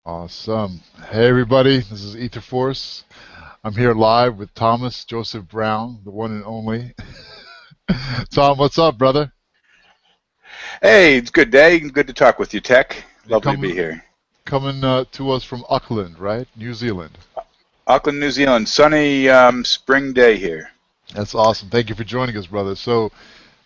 Awesome. Hey everybody, this is Ether Force. I'm here live with Thomas Joseph Brown, the one and only. Tom, what's up, brother? Hey, it's a good day. Good to talk with you, Tech. You Lovely to be coming here. coming to us from Auckland, right? New Zealand. Auckland, New Zealand. Sunny spring day here. That's awesome. Thank you for joining us, brother. So,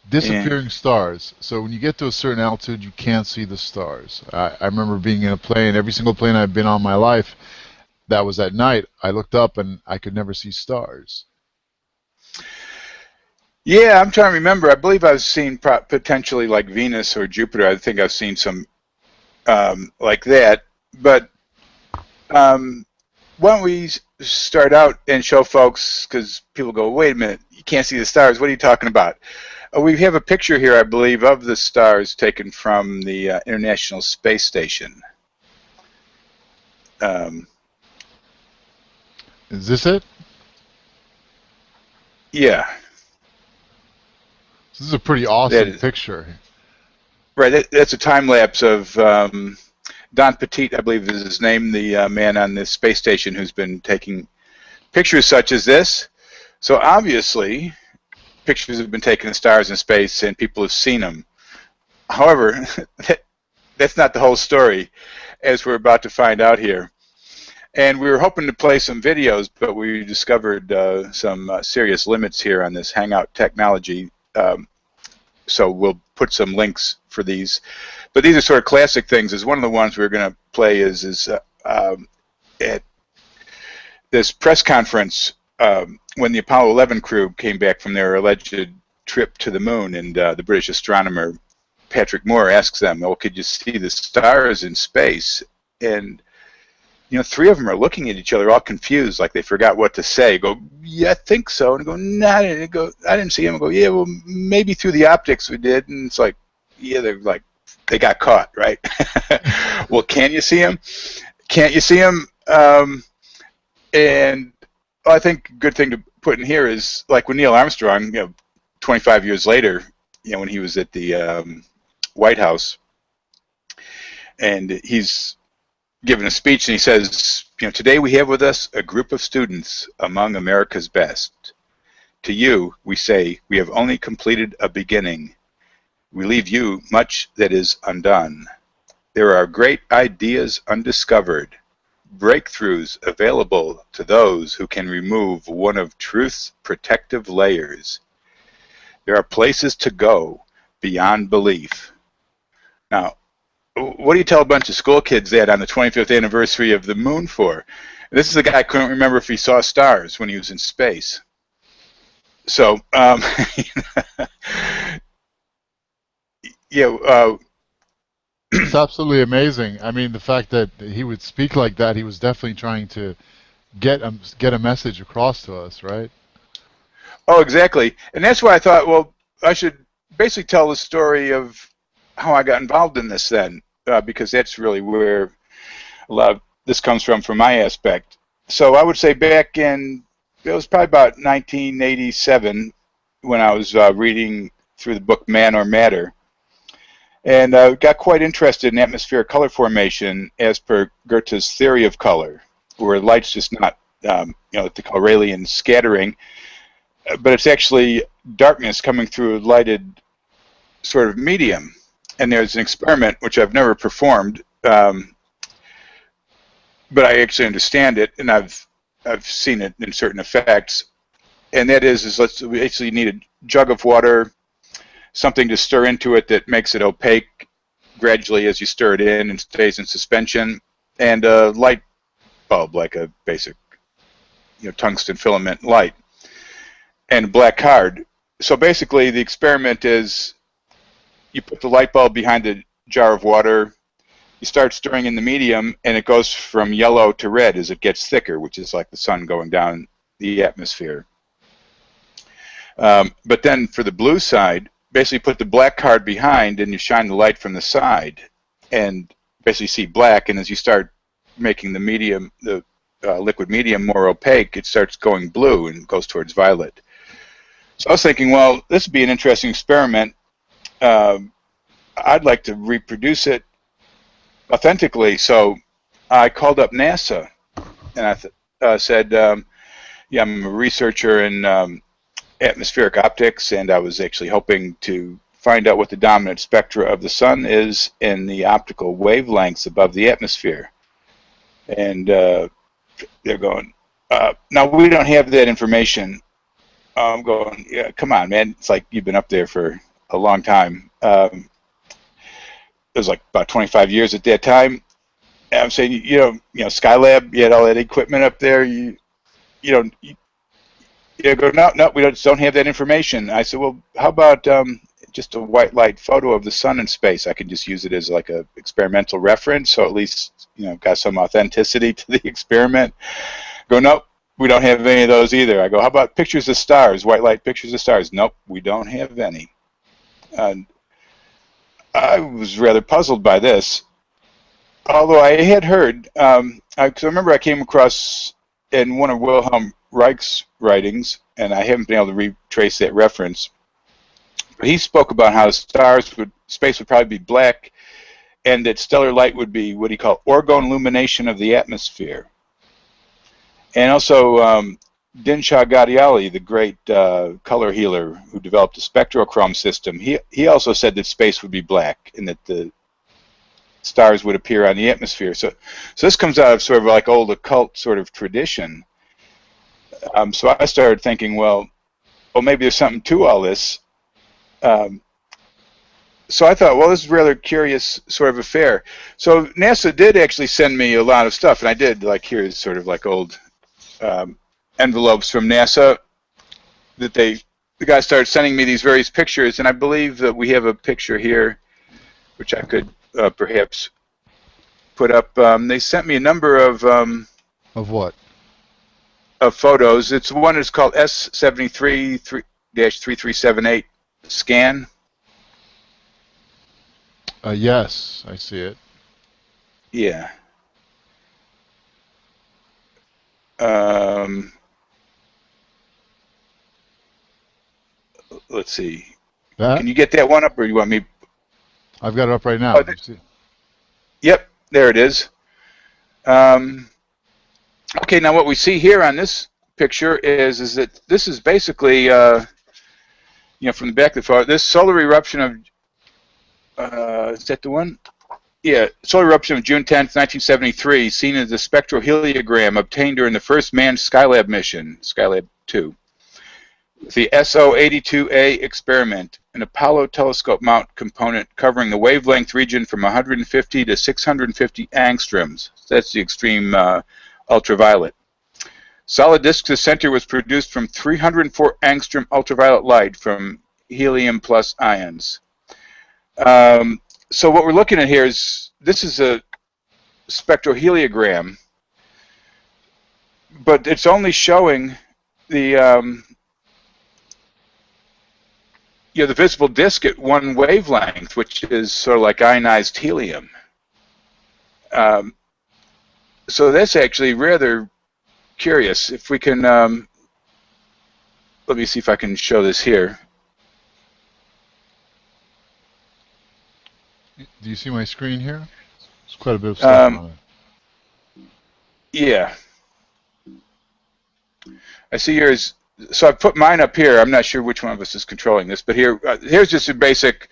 Yeah. disappearing stars. So when you get to a certain altitude, you can't see the stars. I remember being in a plane, every single plane I've been on in my life, that was at night. I looked up and I could never see stars. Yeah, I'm trying to remember. I believe I've seen potentially like Venus or Jupiter. I think I've seen some like that. But um, why don't we start out and show folks, because people go, wait a minute, you can't see the stars. What are you talking about? We have a picture here, I believe, of the stars taken from the International Space Station. Um, Is this it? yeah. This is a pretty That awesome is, picture. right, that's a time lapse of Don Petit, I believe is his name, the man on this space station who's been taking pictures such as this. So obviously, pictures have been taken of stars in space and people have seen them. However, that's not the whole story, as we're about to find out here. And we were hoping to play some videos, but we discovered some serious limits here on this Hangout technology. So we'll put some links for these. But these are sort of classic things. One of the ones we're going to play is at this press conference when the Apollo 11 crew came back from their alleged trip to the moon, and the British astronomer Patrick Moore asks them, "Oh, could you see the stars in space?" And three of them are looking at each other, all confused, like they forgot what to say. Go, yeah, I think so. And go, nah, I didn't. Go, I didn't see him. I go, yeah, well, maybe through the optics we did. And it's like, yeah, they're like, they got caught, right? Well, can you see him? Can't you see him? And I think a good thing to put in here is like when Neil Armstrong, 25 years later, when he was at the White House, and he's given a speech, and he says, today we have with us a group of students among America's best. To you, we say, we have only completed a beginning. We leave you much that is undone. There are great ideas undiscovered, breakthroughs available to those who can remove one of truth's protective layers. There are places to go beyond belief. Now, what do you tell a bunch of school kids that on the 25th anniversary of the moon for? This is a guy who couldn't remember if he saw stars when he was in space. So, yeah. It's absolutely amazing. I mean, the fact that he would speak like that, he was definitely trying to get a message across to us, right? Oh, exactly. And that's why I thought, well, I should basically tell the story of how I got involved in this then, because that's really where a lot of this comes from my aspect. So I would say back in, it was probably about 1987 when I was reading through the book Man or Matter, and got quite interested in atmospheric color formation as per Goethe's theory of color, where light's just not, what they call Rayleigh scattering, but it's actually darkness coming through a lighted sort of medium. And there's an experiment which I've never performed, but I actually understand it, and I've seen it in certain effects. And that is we actually need a jug of water, something to stir into it that makes it opaque gradually as you stir it in and stays in suspension, and a light bulb, like a basic tungsten filament light, and a black card. So basically the experiment is you put the light bulb behind the jar of water, you start stirring in the medium, and it goes from yellow to red as it gets thicker, which is like the sun going down the atmosphere. But then for the blue side, basically put the black card behind and you shine the light from the side and basically see black, and as you start making the medium, the liquid medium more opaque, it starts going blue and goes towards violet. So I was thinking, well, this would be an interesting experiment. I'd like to reproduce it authentically, so I called up NASA, and I said, yeah, I'm a researcher in atmospheric optics, and I was actually hoping to find out what the dominant spectra of the sun is in the optical wavelengths above the atmosphere. And they're going, no, we don't have that information. I'm going, yeah, come on, man. It's like you've been up there for a long time. It was like about 25 years at that time. And I'm saying, you know, Skylab, you had all that equipment up there. You go, no, we don't have that information. I said, well, how about just a white light photo of the sun in space? I can just use it as like a experimental reference, so at least, you know, got some authenticity to the experiment. Go, nope, we don't have any of those either. I go, how about pictures of stars, white light pictures of stars? Nope, we don't have any. I was rather puzzled by this, although I had heard, because I remember I came across in one of Wilhelm Reich's writings, and I haven't been able to retrace that reference, but he spoke about how space would probably be black, and that stellar light would be what he called orgone illumination of the atmosphere. And also, Dinshaw Ghadiali, the great color healer who developed the spectrochrome system, he also said that space would be black and that the stars would appear on the atmosphere. So this comes out of sort of like old occult sort of tradition. So I started thinking, well, maybe there's something to all this. So I thought, well, this is a rather curious sort of affair. So NASA did actually send me a lot of stuff, and I did, like, here's sort of like old envelopes from NASA that the guys started sending me these various pictures, and I believe that we have a picture here, which I could perhaps put up. They sent me a number of what? Of photos. It's one that's called S73-3378 scan. Yes, I see it. Yeah. Let's see. That? Can you get that one up, or do you want me? I've got it up right now. Oh, yep, there it is. Okay, now what we see here on this picture is that this is basically, from the back of the photo, this solar eruption of, is that the one? Yeah, solar eruption of June 10th, 1973, seen as a spectroheliogram obtained during the first manned Skylab mission, Skylab 2. The SO-82A experiment, an Apollo telescope mount component covering the wavelength region from 150 to 650 angstroms. That's the extreme ultraviolet. Solid disk to the center was produced from 304 angstrom ultraviolet light from helium plus ions. So what we're looking at here is, this is a spectroheliogram, but it's only showing the the visible disk at one wavelength, which is sort of like ionized helium. So that's actually rather curious. If we can, let me see if I can show this here. Do you see my screen here? There's quite a bit of stuff on it. Yeah. I see yours. So I've put mine up here. I'm not sure which one of us is controlling this, but here's just a basic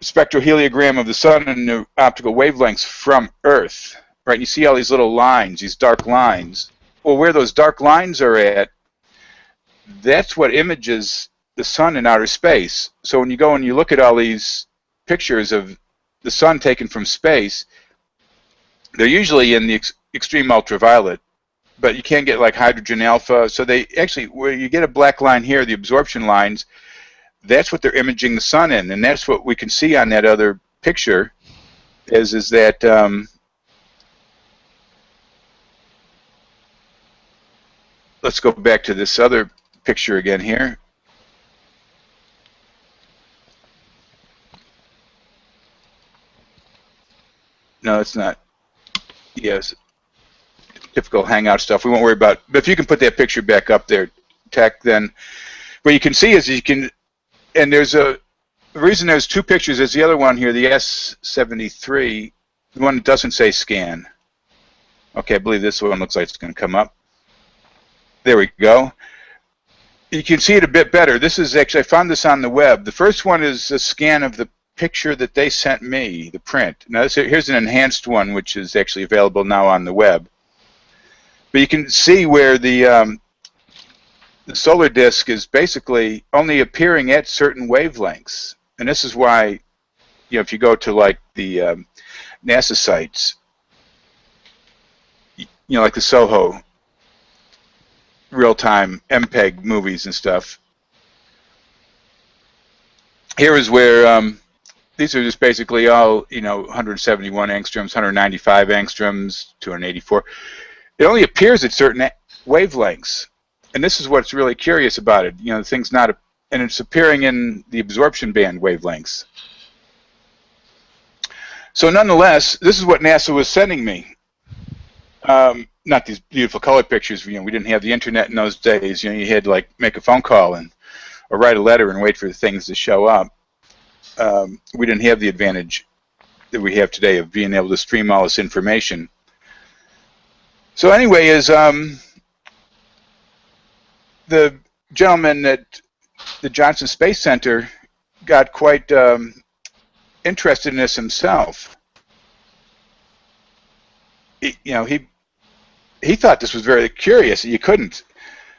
spectroheliogram of the sun and the optical wavelengths from Earth. Right? You see all these little lines, these dark lines. Well, where those dark lines are at, that's what images the sun in outer space. So when you go and you look at all these pictures of the sun taken from space, they're usually in the extreme ultraviolet, but you can get like hydrogen alpha. So they actually, where you get a black line here, the absorption lines, that's what they're imaging the sun in, and that's what we can see on that other picture. Is that let's go back to this other picture again here. No, it's not. Yes, typical Hangout stuff. We won't worry about. But if you can put that picture back up there, Tech, then what you can see is you can. And there's the reason there's two pictures is the other one here, the S73, the one that doesn't say scan. Okay, I believe this one looks like it's going to come up. There we go. You can see it a bit better. This is actually, I found this on the web. The first one is a scan of the picture that they sent me, the print. Now here's an enhanced one, which is actually available now on the web. But you can see where the solar disk is basically only appearing at certain wavelengths. And this is why, if you go to like the NASA sites, like the Soho real-time MPEG movies and stuff. Here is where these are just basically all 171 angstroms, 195 angstroms, 284. It only appears at certain wavelengths, and this is what's really curious about it. The thing's not, and it's appearing in the absorption band wavelengths. So nonetheless, this is what NASA was sending me. Not these beautiful color pictures. We didn't have the internet in those days. You had to like make a phone call or write a letter and wait for the things to show up. We didn't have the advantage that we have today of being able to stream all this information. So anyway, the gentleman at the Johnson Space Center got quite interested in this himself. He thought this was very curious. You couldn't.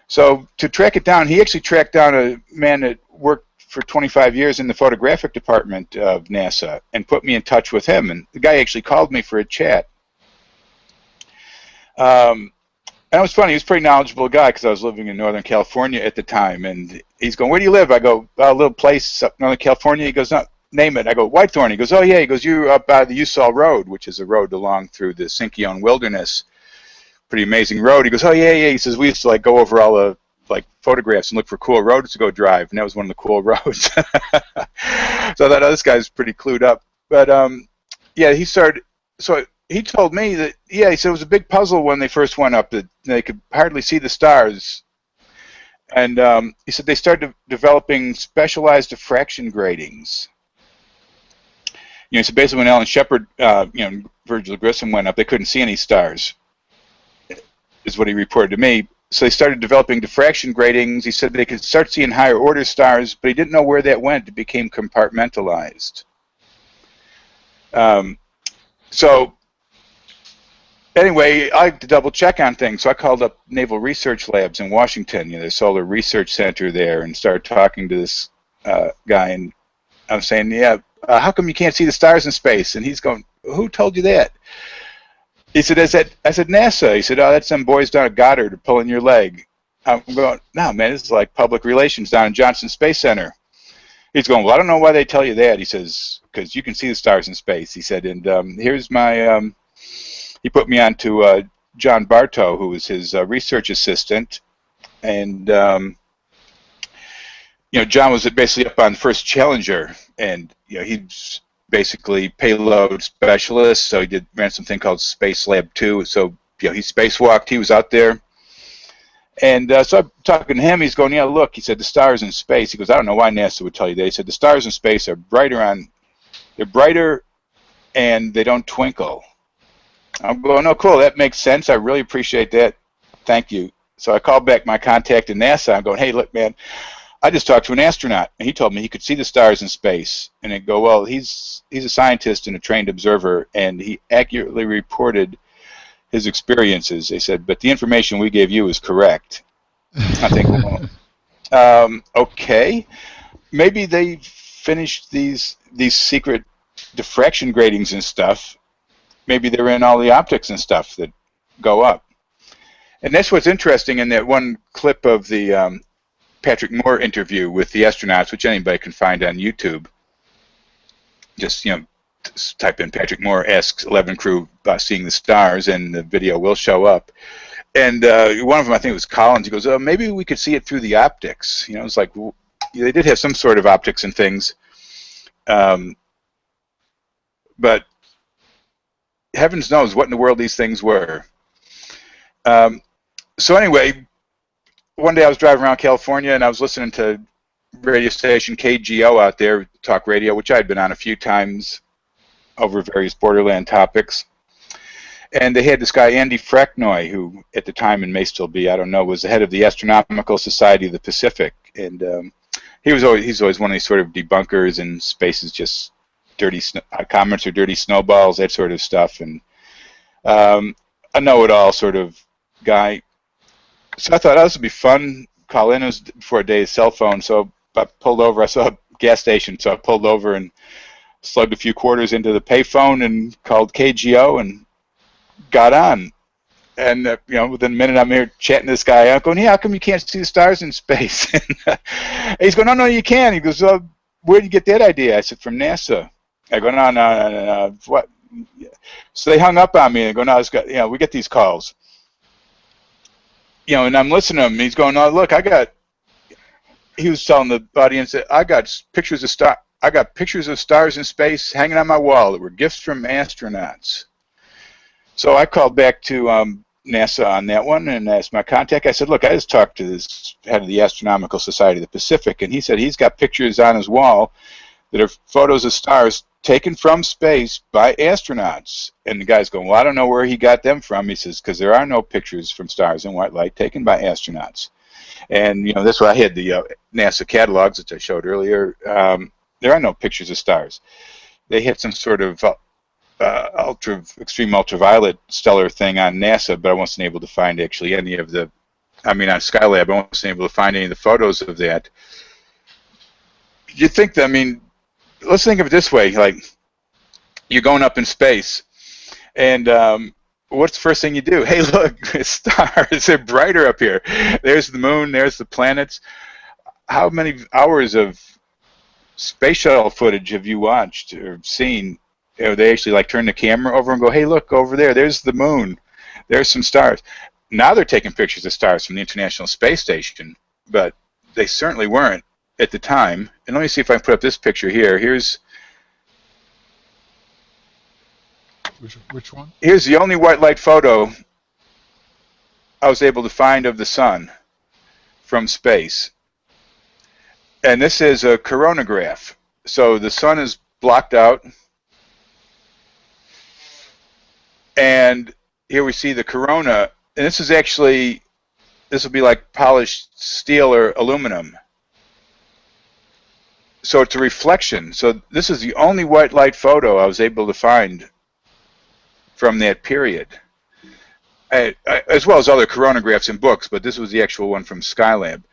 So to track it down, he actually tracked down a man that worked for 25 years in the photographic department of NASA and put me in touch with him. And the guy actually called me for a chat. And it was funny. He was a pretty knowledgeable guy because I was living in Northern California at the time. And he's going, "Where do you live?" I go, "A little place up in Northern California." He goes, "No, name it." I go, "Whitethorn." He goes, "Oh, yeah." He goes, "You're up by the Usal Road," which is a road along through the Sinkyone Wilderness. Pretty amazing road. He goes, "Oh, yeah, yeah." He says, "We used to like go over all the photographs and look for cool roads to go drive," and that was one of the cool roads. So I thought, oh, this guy's pretty clued up. But yeah, so he told me that, yeah, he said it was a big puzzle when they first went up, that they could hardly see the stars. And he said they started developing specialized diffraction gratings. So basically when Alan Shepard, Virgil Grissom went up, they couldn't see any stars, is what he reported to me. So they started developing diffraction gratings. He said they could start seeing higher order stars, but he didn't know where that went. It became compartmentalized. So anyway, I like to double check on things. So I called up Naval Research Labs in Washington, the Solar Research Center there, and started talking to this guy. And I was saying, "Yeah, how come you can't see the stars in space?" And he's going, "Who told you that?" He said, I said, "NASA." He said, "Oh, that's them boys down at Goddard pulling your leg." I'm going, "No, man, this is like public relations down in Johnson Space Center." He's going, "Well, I don't know why they tell you that." He says, "Because you can see the stars in space." He said, "And here's my," he put me on to John Bartow, who was his research assistant. And, John was basically up on first Challenger, and, he's basically payload specialist, so he ran something called Space Lab 2. So, he spacewalked, he was out there. And so I'm talking to him, he's going, "Yeah, look," he said, "the stars in space." He goes, "I don't know why NASA would tell you that." He said, "The stars in space are they're brighter and they don't twinkle." I'm going, "Oh, cool, that makes sense. I really appreciate that. Thank you." So I called back my contact in NASA. I'm going, "Hey, look, man, I just talked to an astronaut, and he told me he could see the stars in space." And they go, "Well, he's a scientist and a trained observer, and he accurately reported his experiences." They said, "But the information we gave you is correct." I think, well, okay, maybe they finished these secret diffraction gratings and stuff. Maybe they're in all the optics and stuff that go up. And that's what's interesting in that one clip of the Patrick Moore interview with the astronauts, which anybody can find on YouTube. Just, type in Patrick Moore asks 11 crew about seeing the stars, and the video will show up. And one of them, I think it was Collins, he goes, "Oh, maybe we could see it through the optics." It's like, well, they did have some sort of optics and things. But heavens knows what in the world these things were. So anyway, one day I was driving around California, and I was listening to radio station KGO out there, talk radio, which I had been on a few times over various borderland topics. And they had this guy, Andy Fracknoy, who at the time, and may still be, I don't know, was the head of the Astronomical Society of the Pacific. And he's always one of these sort of debunkers, and space is just dirty, comets are dirty snowballs, that sort of stuff. And a know-it-all sort of guy. So I thought, oh, this would be fun. Call in. It was before a day's cell phone, so I pulled over. I saw a gas station, so I pulled over and slugged a few quarters into the payphone and called KGO and got on. And within a minute, I'm here chatting to this guy. I'm going, yeah, how come you can't see the stars in space? And he's going, no, you can. He goes, where did you get that idea? I said, from NASA. I go, no, what? So they hung up on me and go, no, we get these calls. And I'm listening to him. And he's going, oh, look, he was telling the audience that I got pictures of stars in space hanging on my wall that were gifts from astronauts. So I called back to NASA on that one and asked my contact. I said, look, I just talked to this head of the Astronomical Society of the Pacific, and he said he's got pictures on his wall that are photos of stars taken from space by astronauts. And the guy's going, well, I don't know where he got them from. He says, because there are no pictures from stars in white light taken by astronauts. And, that's why I had the NASA catalogs, which I showed earlier. There are no pictures of stars. They had some sort of extreme ultraviolet stellar thing on NASA, but I wasn't able to find actually any of the, on Skylab, I wasn't able to find any of the photos of that. You think that, let's think of it this way, like you're going up in space, and what's the first thing you do? Hey, look, stars, they're brighter up here. There's the moon, there's the planets. How many hours of space shuttle footage have you watched or seen? They actually turn the camera over and go, hey, look over there, there's the moon, there's some stars. Now they're taking pictures of stars from the International Space Station, but they certainly weren't at the time. And let me see if I can put up this picture here. Here's which one? Here's the only white light photo I was able to find of the sun from space. And this is a coronagraph. So the sun is blocked out. And here we see the corona. And this will be like polished steel or aluminum. So it's a reflection. So this is the only white light photo I was able to find from that period, as well as other coronagraphs in books, but this was the actual one from Skylab.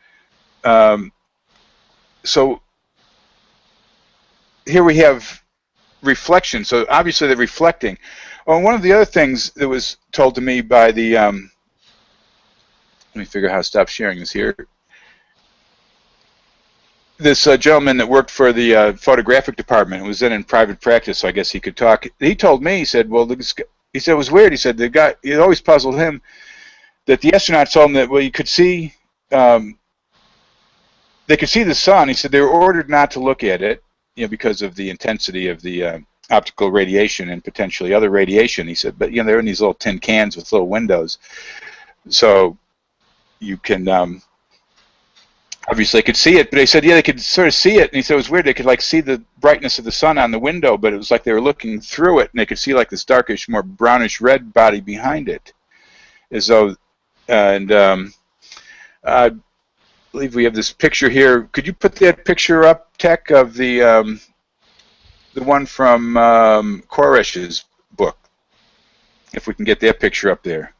So here we have reflection. So obviously they're reflecting. Oh, and one of the other things that was told to me by the, let me figure out how to stop sharing this here. This gentleman that worked for the photographic department was then in private practice, so I guess he could talk. He told me, he said, well, he said it was weird. He said the guy, it always puzzled him that the astronauts told him that, well, you could see, they could see the sun. He said they were ordered not to look at it, because of the intensity of the optical radiation and potentially other radiation. He said, but they're in these little tin cans with little windows, so you can obviously they could see it. But they said, yeah, they could sort of see it. And he said it was weird. They could see the brightness of the sun on the window, but it was like they were looking through it, and they could see this darkish, more brownish red body behind it, as though. And I believe we have this picture here. Could you put that picture up, Tech, of the one from Koresh's book, if we can get that picture up there?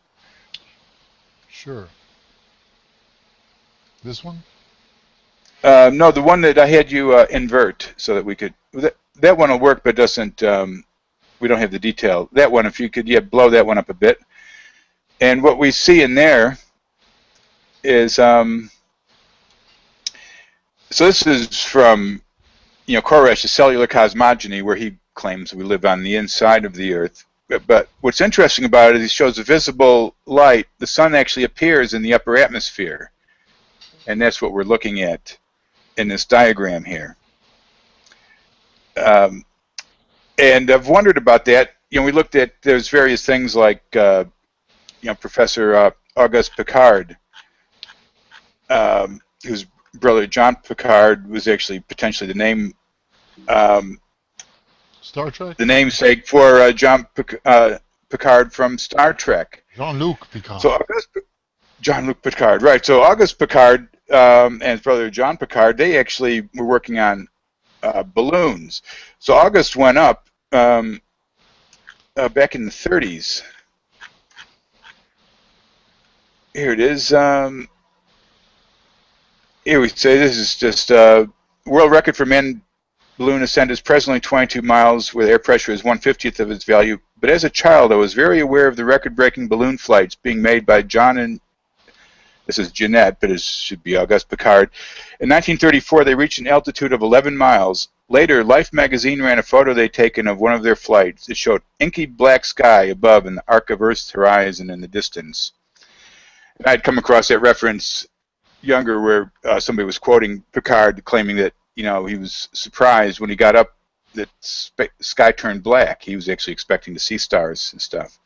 Sure. This one? No, the one that I had you invert so that we could. That one will work, but doesn't. We don't have the detail. That one, if you could, blow that one up a bit. And what we see in there is. So this is from, Koresh's cellular cosmogony, where he claims we live on the inside of the Earth. But what's interesting about it is he shows the visible light. The sun actually appears in the upper atmosphere, and that's what we're looking at in this diagram here. And I've wondered about that. We looked at, there's various things like, Professor Auguste Piccard, whose brother John Piccard was actually potentially the name, Star Trek? the namesake for John Picard from Star Trek. Jean-Luc Picard. So Jean-Luc Picard, right. So Auguste Picard and his brother John Picard, they actually were working on balloons. So Auguste went up back in the 30s. Here it is. Here we say this is just world record for manned balloon ascent is presently 22 miles, where the air pressure is 1/50th of its value. But as a child, I was very aware of the record-breaking balloon flights being made by John and, this is Jeanette, but it should be Auguste Picard. In 1934, they reached an altitude of 11 miles. Later, Life magazine ran a photo they'd taken of one of their flights. It showed inky black sky above and the arc of Earth's horizon in the distance. And I'd come across that reference younger where somebody was quoting Picard, claiming that, you know, he was surprised when he got up that sky turned black. He was actually expecting to see stars and stuff.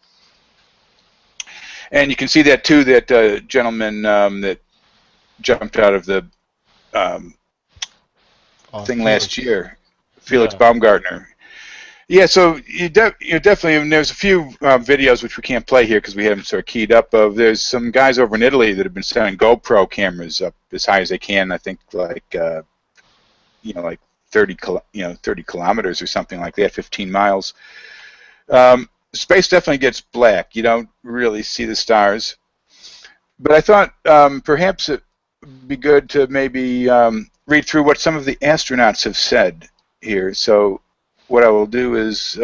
And you can see that too, that gentleman that jumped out of the thing last year, Felix Baumgartner. Yeah, so you definitely, and there's a few videos which we can't play here because we have them sort of keyed up. There's some guys over in Italy that have been sending GoPro cameras up as high as they can. I think like like 30 kilometers or something like that, 15 miles. Space definitely gets black. You don't really see the stars. But I thought perhaps it would be good to maybe read through what some of the astronauts have said here. So what I will do is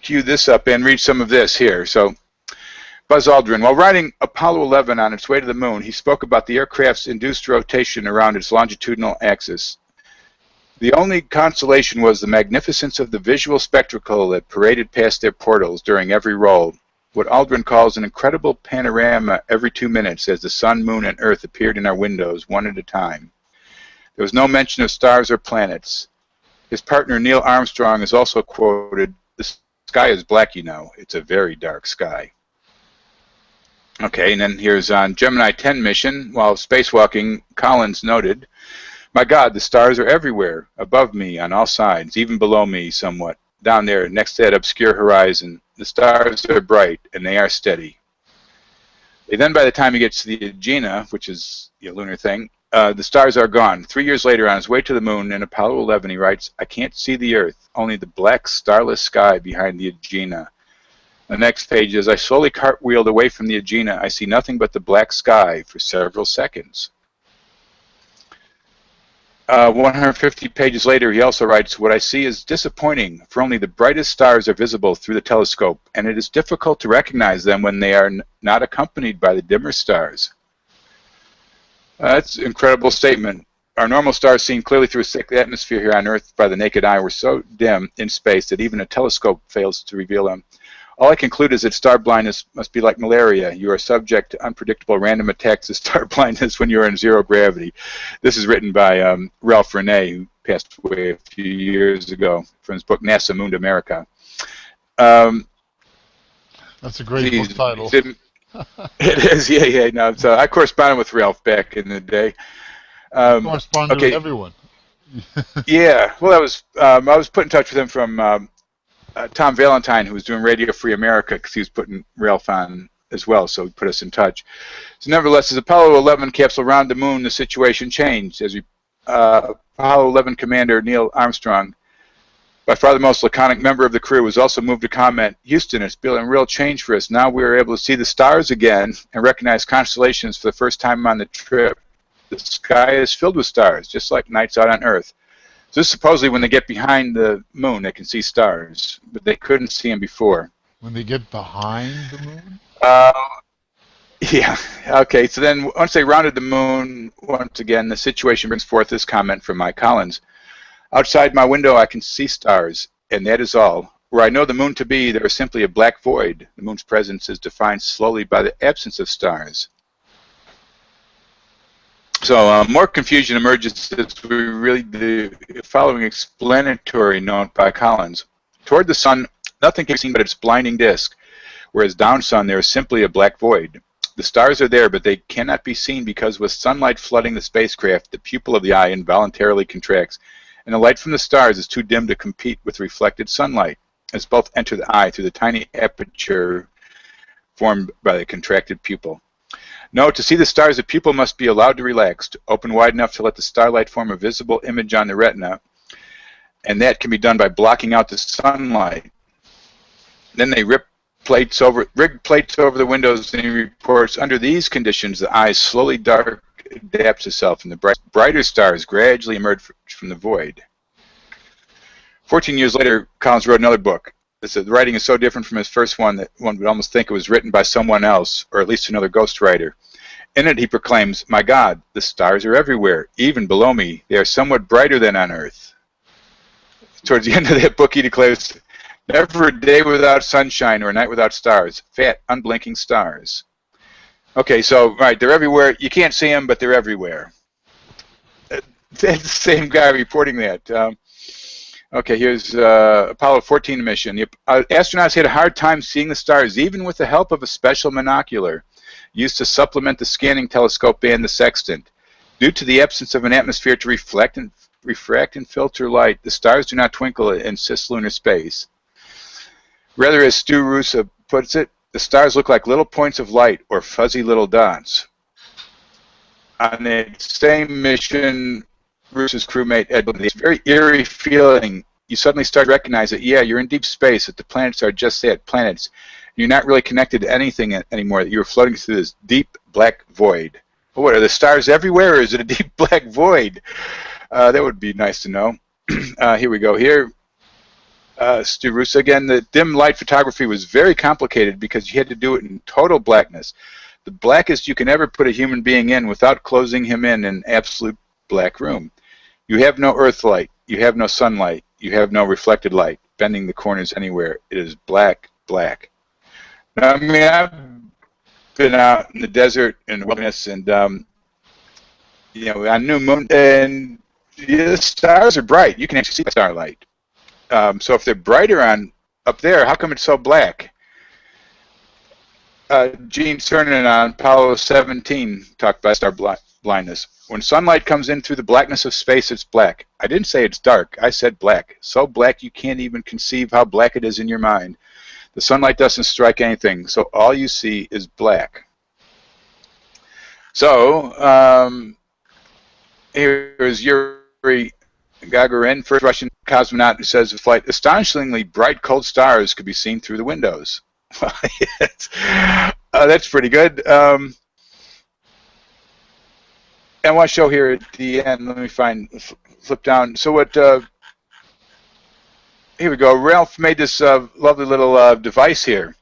cue this up and read some of this here. So Buzz Aldrin, while riding Apollo 11 on its way to the moon, he spoke about the aircraft's induced rotation around its longitudinal axis. The only consolation was the magnificence of the visual spectacle that paraded past their portals during every roll, what Aldrin calls an incredible panorama every 2 minutes as the sun, moon, and earth appeared in our windows one at a time. There was no mention of stars or planets. His partner Neil Armstrong is also quoted, "The sky is black, you know. It's a very dark sky." Okay, and then here's on Gemini 10 mission, while spacewalking, Collins noted, "My God, the stars are everywhere, above me, on all sides, even below me somewhat. Down there, next to that obscure horizon, the stars are bright, and they are steady." And then by the time he gets to the Aegina, which is the lunar thing, the stars are gone. 3 years later, on his way to the moon in Apollo 11, he writes, "I can't see the Earth, only the black, starless sky behind the Aegina." The next page is, "I slowly cartwheeled away from the Aegina. I see nothing but the black sky for several seconds." 150 pages later, he also writes, "What I see is disappointing, for only the brightest stars are visible through the telescope, and it is difficult to recognize them when they are not accompanied by the dimmer stars." That's an incredible statement. Our normal stars seen clearly through a thick atmosphere here on Earth by the naked eye were so dim in space that even a telescope fails to reveal them. All I conclude is that star blindness must be like malaria. You are subject to unpredictable random attacks of star blindness when you are in zero gravity. This is written by Ralph Renee, who passed away a few years ago, from his book NASA Moon to America. That's a great book title. It is, yeah. No, so I corresponded with Ralph back in the day. Corresponded with everyone. Yeah, well, I was put in touch with him from Tom Valentine, who was doing Radio Free America, because he was putting Ralph on as well, so he put us in touch. So nevertheless, as Apollo 11 capsule round the moon, the situation changed. As Apollo 11 commander Neil Armstrong, by far the most laconic member of the crew, was also moved to comment, "Houston, it's been a real change for us. Now we are able to see the stars again and recognize constellations for the first time on the trip. The sky is filled with stars, just like nights out on Earth." So this is supposedly when they get behind the moon, they can see stars, but they couldn't see them before. When they get behind the moon? Yeah. Okay, so then once they rounded the moon, once again, the situation brings forth this comment from Mike Collins. "Outside my window, I can see stars, and that is all. Where I know the moon to be, there is simply a black void. The moon's presence is defined slowly by the absence of stars." So more confusion emerges as we read the following explanatory note by Collins. "Toward the sun, nothing can be seen but its blinding disk, whereas down sun there is simply a black void. The stars are there, but they cannot be seen because with sunlight flooding the spacecraft, the pupil of the eye involuntarily contracts, and the light from the stars is too dim to compete with reflected sunlight, as both enter the eye through the tiny aperture formed by the contracted pupil. No, to see the stars, the pupil must be allowed to relax, to open wide enough to let the starlight form a visible image on the retina, and that can be done by blocking out the sunlight. Then they rig plates over the windows, and he reports, under these conditions, the eye slowly adapts itself, and the brighter stars gradually emerge from the void. 14 years later, Collins wrote another book. The writing is so different from his first one that one would almost think it was written by someone else, or at least another ghostwriter. In it, he proclaims, "My God, the stars are everywhere, even below me. They are somewhat brighter than on Earth." Towards the end of that book, he declares, "Never a day without sunshine or a night without stars. Fat, unblinking stars." Okay, so, right, they're everywhere. You can't see them, but they're everywhere. That's the same guy reporting that. Okay, here's Apollo 14 mission. The astronauts had a hard time seeing the stars, even with the help of a special monocular used to supplement the scanning telescope and the sextant. Due to the absence of an atmosphere to refract and filter light, the stars do not twinkle in cislunar space. Rather, as Stu Russo puts it, the stars look like little points of light or fuzzy little dots. On the same mission, Russo's crewmate Ed, this very eerie feeling, you suddenly start to recognize that, yeah, you're in deep space, that the planets are just that, planets. You're not really connected to anything anymore, that you're floating through this deep black void. Well, what, are the stars everywhere, or is it a deep black void? That would be nice to know. Here we go. Here, Stu Russo again. The dim light photography was very complicated because you had to do it in total blackness. The blackest you can ever put a human being in without closing him in an absolute black room. You have no earth light. You have no sunlight. You have no reflected light bending the corners anywhere. It is black, black. Now, I mean, I've been out in the desert and the wilderness, and you know, on New Moon, and the stars are bright. You can actually see the starlight. So if they're brighter up there, how come it's so black? Gene Cernan on Apollo 17 talked about star blindness. When sunlight comes in through the blackness of space, it's black. I didn't say it's dark. I said black. So black you can't even conceive how black it is in your mind. The sunlight doesn't strike anything, so all you see is black. So here's Yuri Gagarin, first Russian cosmonaut, who says the flight, astonishingly bright, cold stars could be seen through the windows. That's pretty good. And I want to show here at the end, let me flip down. So what, here we go. Ralph made this lovely little device here.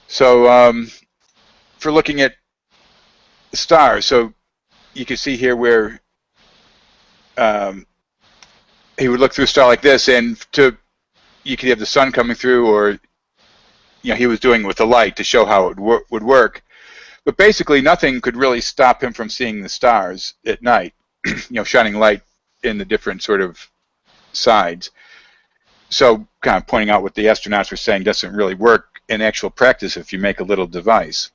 So for looking at stars, so you can see here where he would look through a star like this, and you could have the sun coming through, or you know, he was doing it with the light to show how it would work. But basically, nothing could really stop him from seeing the stars at night, you know, shining light in the different sort of sides. So kind of pointing out what the astronauts were saying doesn't really work in actual practice if you make a little device.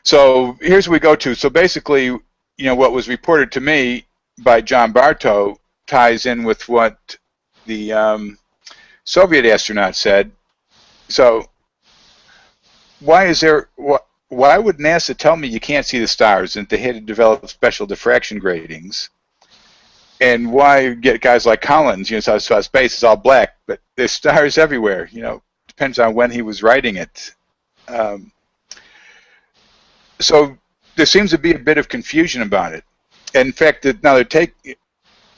So here's what we go to. So basically, you know, what was reported to me by John Bartow ties in with what the Soviet astronaut said. So why would NASA tell me you can't see the stars and they had to develop special diffraction gratings? And why get guys like Collins, you know, so space is all black, but there's stars everywhere, you know, depends on when he was writing it. So there seems to be a bit of confusion about it. In fact, now you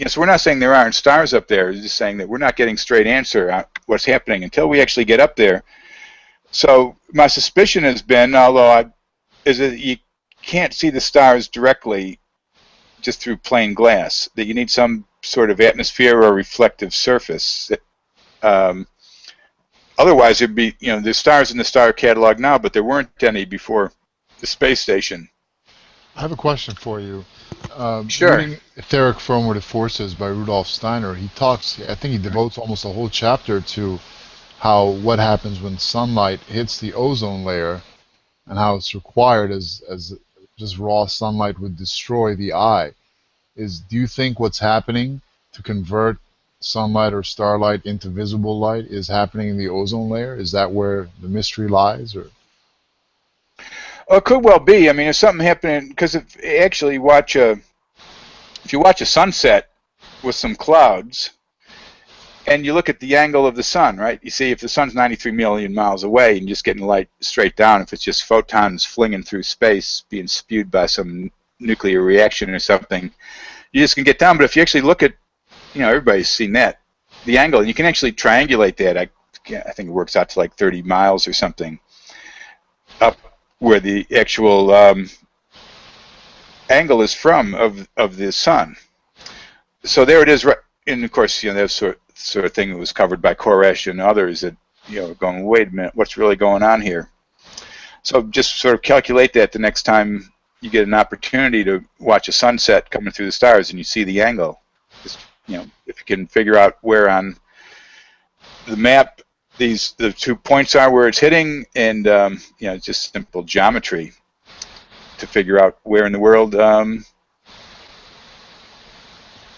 know, so we're not saying there aren't stars up there, we're just saying that we're not getting straight answer on what's happening until we actually get up there. So my suspicion has been, is that you can't see the stars directly just through plain glass, that you need some sort of atmosphere or reflective surface. Otherwise, there'd be, you know, there's stars in the star catalog now, but there weren't any before the space station. I have a question for you. Sure. Reading Etheric Formative Forces by Rudolf Steiner, he talks, I think he devotes almost a whole chapter to what happens when sunlight hits the ozone layer and how it's required as just raw sunlight would destroy the eye. do you think what's happening to convert sunlight or starlight into visible light is happening in the ozone layer? Is that where the mystery lies? Or Well, it could well be. I mean, if something happening, because if you watch a sunset with some clouds, and you look at the angle of the sun, right? You see if the sun's 93 million miles away and just getting light straight down, if it's just photons flinging through space, being spewed by some nuclear reaction or something, you just can get down. But if you actually look at, everybody's seen that, the angle, and you can actually triangulate that. I think it works out to like 30 miles or something up where the actual angle is from of the sun. So there it is, right? And of course, that sort of thing that was covered by Koresh and others that, going, wait a minute, what's really going on here? So just sort of calculate that the next time you get an opportunity to watch a sunset coming through the stars and you see the angle. Just, if you can figure out where on the map the 2 points are where it's hitting, and just simple geometry to figure out where in the world.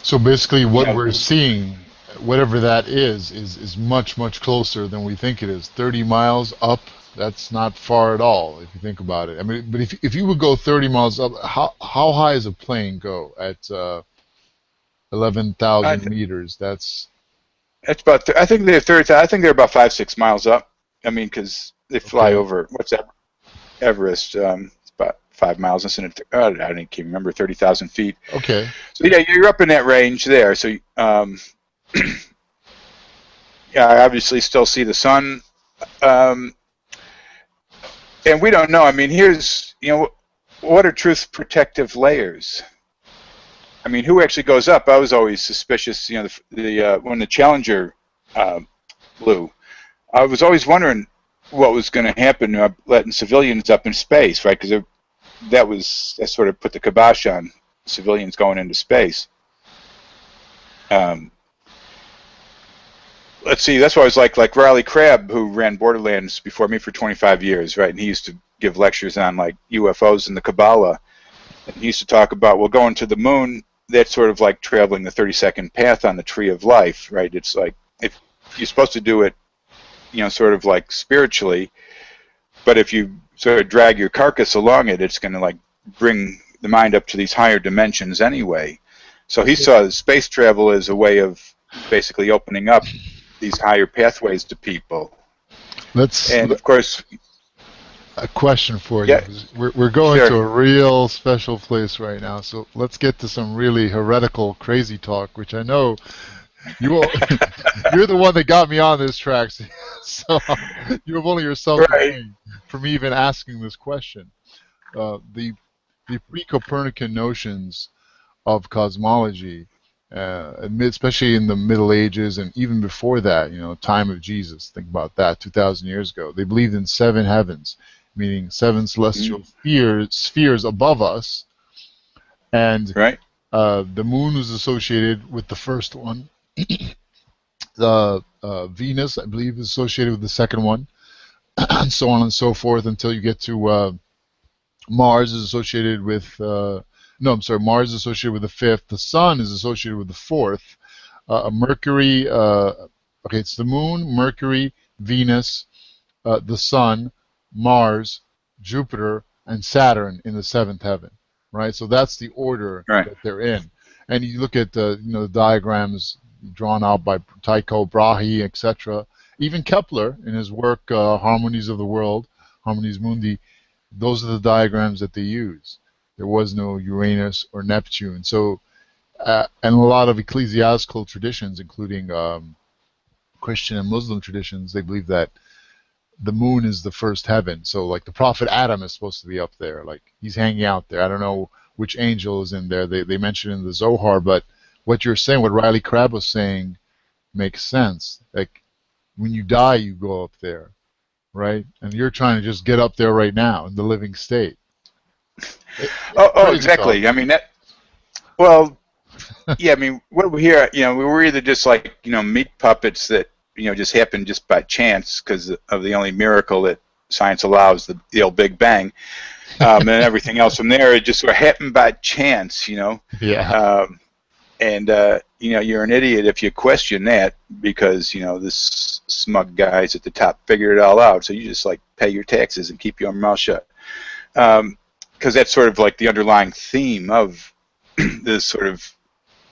So basically, what we're seeing, whatever that is much, much closer than we think it is. 30 miles up, that's not far at all, if you think about it. I mean, but if you would go 30 miles up, how high does a plane go at 11,000 meters? That's about. I think they're 30. I think they're about 5-6 miles up. I mean, because they fly over. What's that? Everest. It's about 5 miles. I don't even remember. 30,000 feet. Okay. So you're up in that range there. So I obviously still see the sun, and we don't know. I mean, here's what are truth protective layers? I mean, who actually goes up? I was always suspicious. When the Challenger blew, I was always wondering what was going to happen letting civilians up in space, right? Because that sort of put the kibosh on civilians going into space. Let's see. That's why I was like Riley Crabb, who ran Borderlands before me for 25 years, right? And he used to give lectures on like UFOs and the Kabbalah. And he used to talk about, well, going to the moon, that's sort of like traveling the 32nd path on the tree of life, right? It's like if you're supposed to do it, sort of like spiritually, but if you sort of drag your carcass along it, it's going to like bring the mind up to these higher dimensions anyway. So he saw space travel as a way of basically opening up these higher pathways to people. Of course, a question for you. Yeah, We're going to a real special place right now, so let's get to some really heretical, crazy talk, which I know you're the one that got me on this track, so you have only yourself to blame for me even asking this question. The pre-Copernican notions of cosmology, especially in the Middle Ages and even before that, time of Jesus, think about that, 2,000 years ago, they believed in 7 heavens, meaning 7 celestial spheres above us, and the moon was associated with the first one. Venus, I believe, is associated with the second one, and so on and so forth until you get to Mars is associated with Mars is associated with the 5th. The Sun is associated with the 4th. Mercury, it's the Moon, Mercury, Venus, the Sun, Mars, Jupiter, and Saturn in the 7th heaven, right? So that's the order that they're in. And you look at the diagrams drawn out by Tycho Brahe, etc. Even Kepler in his work Harmonies of the World, Harmonies Mundi, those are the diagrams that they use. There was no Uranus or Neptune. So, and a lot of ecclesiastical traditions, including Christian and Muslim traditions, they believe that the moon is the first heaven. So, like the prophet Adam is supposed to be up there. Like he's hanging out there. I don't know which angel is in there. They mention in the Zohar, but what you're saying, what Riley Crabb was saying, makes sense. Like when you die, you go up there, right? And you're trying to just get up there right now in the living state. Exactly. Talk. I mean that. Well, yeah. I mean, what we hear, we were either just like meat puppets that just happened just by chance because of the only miracle that science allows, the old Big Bang, And everything else from there, it just sort of happened by chance, you know. Yeah. And you know, you're an idiot if you question that, because you know this smug guys at the top figured it all out. So you just like pay your taxes and keep your mouth shut, because that's sort of like the underlying theme of this sort of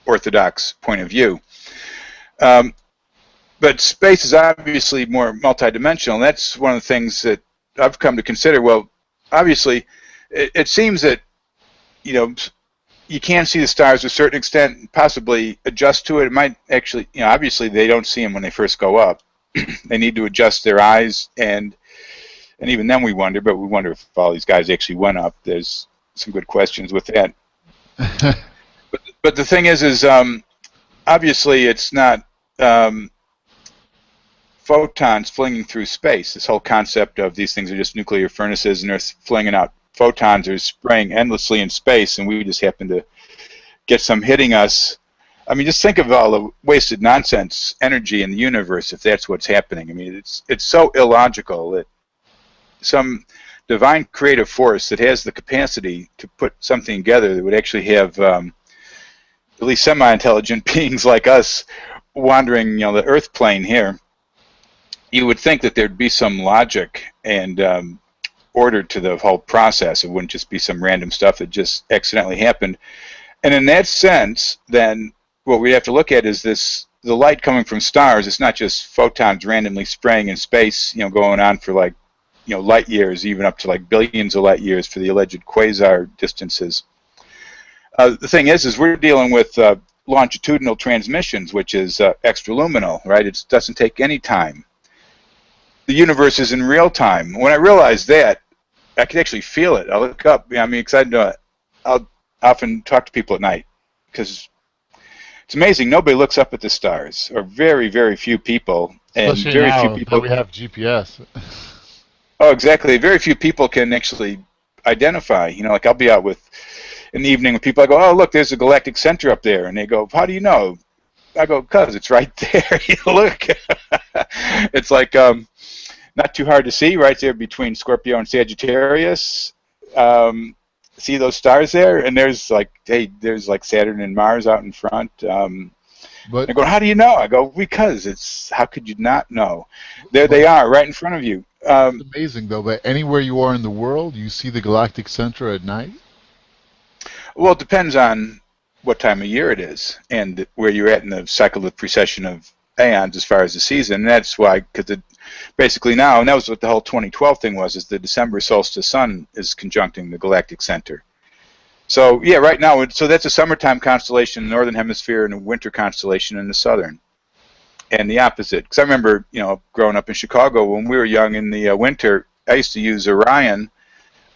orthodox point of view. But space is obviously more multidimensional, and that's one of the things that I've come to consider. Well, obviously, it seems that, you know, you can see the stars to a certain extent, possibly adjust to it. It might actually, you know, obviously they don't see them when they first go up. They need to adjust their eyes, and even then we wonder, but we wonder if all these guys actually went up. There's some good questions with that. But the thing is obviously it's not photons flinging through space. This whole concept of these things are just nuclear furnaces and they're flinging out photons or spraying endlessly in space, and we just happen to get some hitting us. I mean, just think of all the wasted nonsense energy in the universe if that's what's happening. I mean, it's so illogical that some divine creative force that has the capacity to put something together that would actually have at least semi-intelligent beings like us wandering, you know, the Earth plane here. You would think that there'd be some logic and order to the whole process. It wouldn't just be some random stuff that just accidentally happened. And in that sense, then what we have to look at is the light coming from stars. It's not just photons randomly spraying in space, you know, going on for like, you know, light years, even up to like billions of light years for the alleged quasar distances. The thing is we're dealing with longitudinal transmissions, which is extraluminal, right? It doesn't take any time. The universe is in real time. When I realized that, I could actually feel it. I look up. I mean, because I'll often talk to people at night, because it's amazing. Nobody looks up at the stars, or very, very few people, and Especially very now few that people. we have GPS. Oh, exactly. Very few people can actually identify. You know, like I'll be out in the evening with people. I go, oh, look, there's a galactic center up there, and they go, how do you know? I go, cause it's right there. You look. It's like not too hard to see, right there between Scorpio and Sagittarius. See those stars there? And there's like, hey, there's like Saturn and Mars out in front. But I go, how do you know? I go, because it's, how could you not know? There they are, right in front of you. It's amazing, though, that anywhere you are in the world, you see the galactic center at night? Well, it depends on what time of year it is and where you're at in the cycle of precession of aeons as far as the season. And that's why, because basically now, and that was what the whole 2012 thing was, is the December solstice sun is conjuncting the galactic center. So yeah, right now, so that's a summertime constellation in the northern hemisphere and a winter constellation in the southern. And the opposite, because I remember, you know, growing up in Chicago when we were young in the winter, I used to use Orion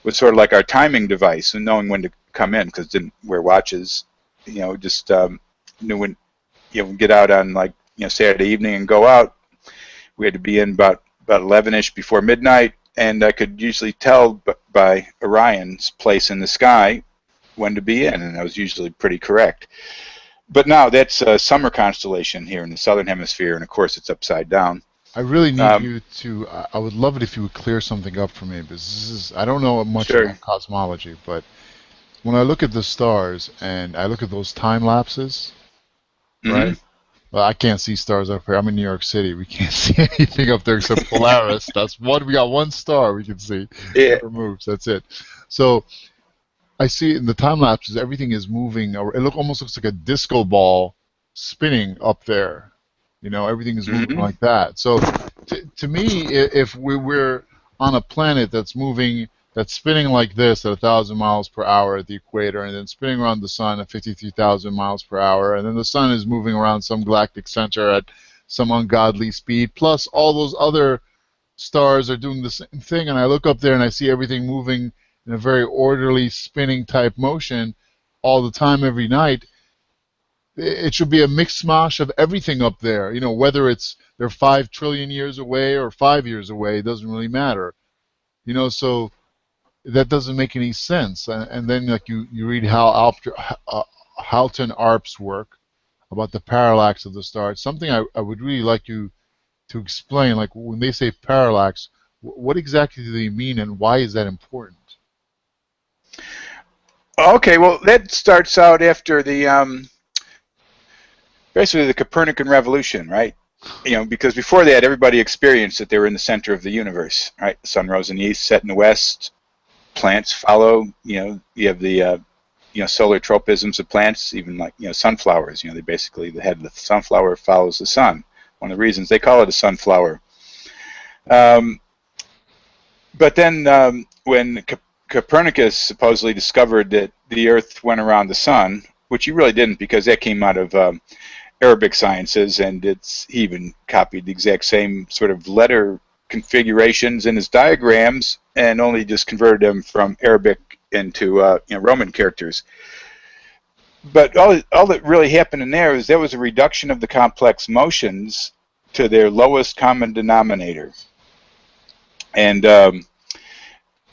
with sort of like our timing device and knowing when to come in, because didn't wear watches, you know, just knew when, you know, get out on like, you know, Saturday evening and go out. We had to be in about 11ish before midnight, and I could usually tell by Orion's place in the sky when to be in, and I was usually pretty correct. But now that's a summer constellation here in the southern hemisphere, and of course it's upside down. I really need you to, I would love it if you would clear something up for me, because this is, I don't know much Sure. about cosmology, but when I look at the stars and I look at those time lapses, right? Well, I can't see stars up here. I'm in New York City. We can't see anything up there except Polaris. That's one. We got one star we can see. Yeah. It moves. That's it. So I see in the time lapses, everything is moving. It almost looks like a disco ball spinning up there. You know, everything is moving like that. So to me, if we're on a planet that's moving, that's spinning like this at 1,000 miles per hour at the equator, and then spinning around the sun at 53,000 miles per hour, and then the sun is moving around some galactic center at some ungodly speed, plus all those other stars are doing the same thing, and I look up there and I see everything moving in a very orderly spinning type motion all the time, every night. It should be a mixed mash of everything up there. You know, whether they're 5 trillion years away or 5 years away, it doesn't really matter. You know, so that doesn't make any sense. And then like you read how Halton Arp's work about the parallax of the stars. Something I would really like you to explain. Like when they say parallax, what exactly do they mean, and why is that important? Okay, well, that starts out after the basically the Copernican revolution, right? Because before that, everybody experienced that they were in the center of the universe, right? The sun rose in the east, set in the west. Plants follow. You have the solar tropisms of plants, even like sunflowers. They basically, the head of the sunflower follows the sun. One of the reasons they call it a sunflower. But then when Copernicus supposedly discovered that the Earth went around the sun, which he really didn't, because that came out of Arabic sciences, and he even copied the exact same sort of letter configurations in his diagrams, and only just converted them from Arabic into Roman characters. But all that really happened in there is there was a reduction of the complex motions to their lowest common denominator. And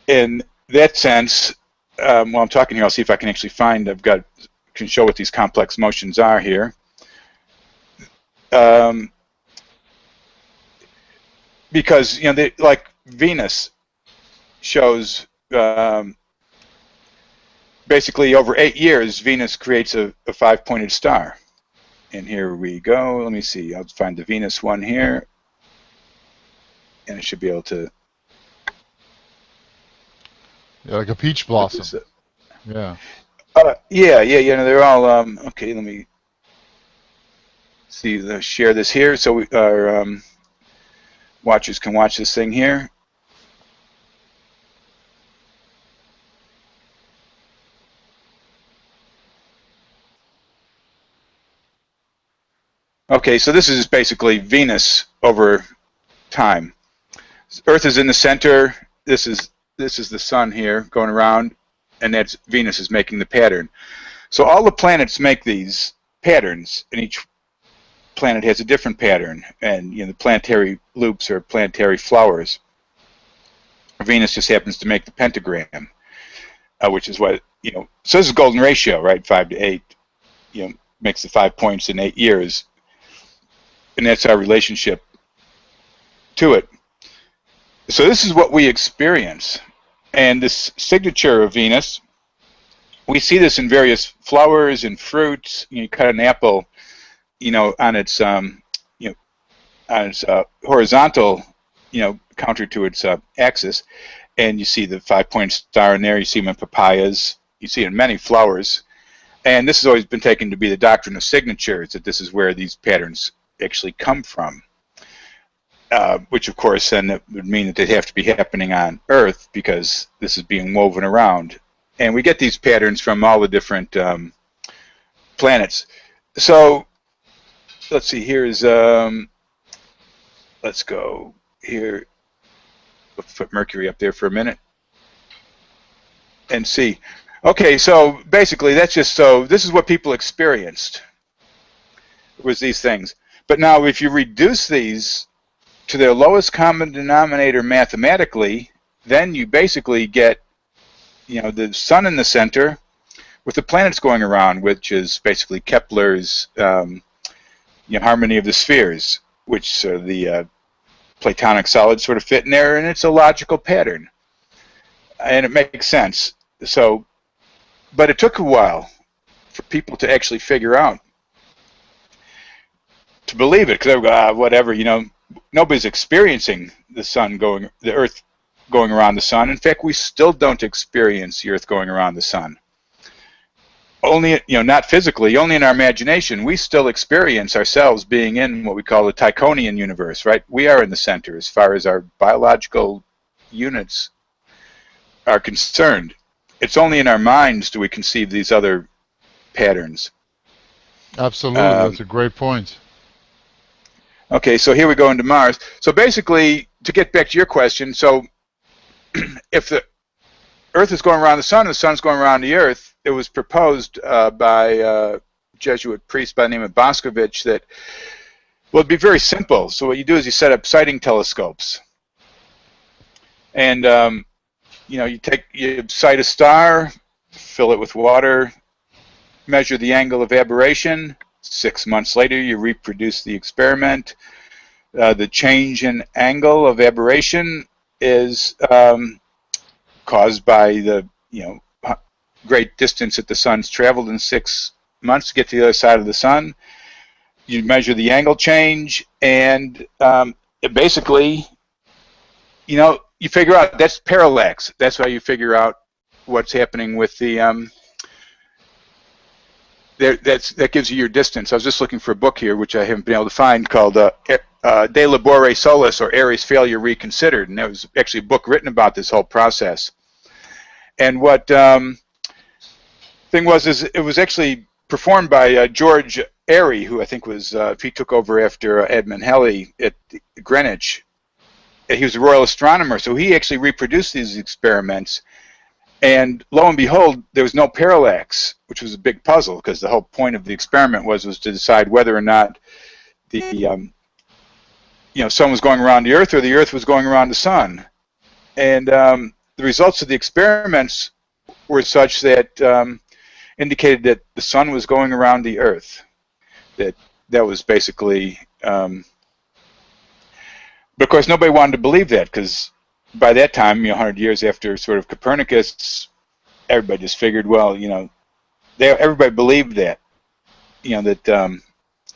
in that sense, while I'm talking here, I'll see if I can actually find, can show what these complex motions are here. Because, like Venus shows, basically over 8 years, Venus creates a 5-pointed star. And here we go. Let me see. I'll find the Venus one here. And I should be able to... Yeah, like a peach blossom. Yeah. Yeah. They're all... okay, let me see. Let's share this here so our watchers can watch this thing here. Okay, so this is basically Venus over time. Earth is in the center. This is the sun here going around, and that's Venus is making the pattern. So all the planets make these patterns, and each planet has a different pattern. And the planetary loops are planetary flowers. Venus just happens to make the pentagram, which is what So this is golden ratio, right? 5 to 8. Makes the 5 points in 8 years. And that's our relationship to it. So this is what we experience. And this signature of Venus, we see this in various flowers and fruits. You cut an apple, on its horizontal, counter to its axis, and you see the 5-point star in there. You see them in papayas. You see it in many flowers. And this has always been taken to be the doctrine of signatures, that this is where these patterns actually come from, which of course then would mean that they'd have to be happening on Earth because this is being woven around. And we get these patterns from all the different planets. So let's see, here's, let's go here, let's put Mercury up there for a minute and see. Okay, so basically that's just, so this is what people experienced, was these things. But now if you reduce these to their lowest common denominator mathematically, then you basically get, the sun in the center with the planets going around, which is basically Kepler's harmony of the spheres, which the Platonic solids sort of fit in there, and it's a logical pattern. And it makes sense. So, but it took a while for people to actually figure out, to believe it, because they were whatever, nobody's experiencing the Earth going around the sun. In fact, we still don't experience the Earth going around the sun. Only, not physically, only in our imagination. We still experience ourselves being in what we call the Tychonian universe, right? We are in the center as far as our biological units are concerned. It's only in our minds do we conceive these other patterns. Absolutely, that's a great point. Okay, so here we go into Mars. So basically, to get back to your question, so if the Earth is going around the sun and the sun's going around the Earth, it was proposed by a Jesuit priest by the name of Boscovich that, well, it'd be very simple. So what you do is you set up sighting telescopes. And, you sight a star, fill it with water, measure the angle of aberration. 6 months later, you reproduce the experiment. The change in angle of aberration is caused by the, great distance that the sun's traveled in 6 months to get to the other side of the sun. You measure the angle change, and it basically, you know, you figure out that's parallax. That's how you figure out what's happening with the that gives you your distance. I was just looking for a book here, which I haven't been able to find, called De Labore Solis, or Airy's Failure Reconsidered, and that was actually a book written about this whole process. And what thing was is it was actually performed by George Airy, who I think was he took over after Edmund Halley at Greenwich. He was a royal astronomer, so he actually reproduced these experiments. And lo and behold, there was no parallax, which was a big puzzle, because the whole point of the experiment was to decide whether or not the sun was going around the Earth, or the Earth was going around the sun. And the results of the experiments were such that indicated that the sun was going around the Earth. That was basically, but of course nobody wanted to believe that, because by that time, 100 years after sort of Copernicus, everybody just figured, well, everybody believed that, that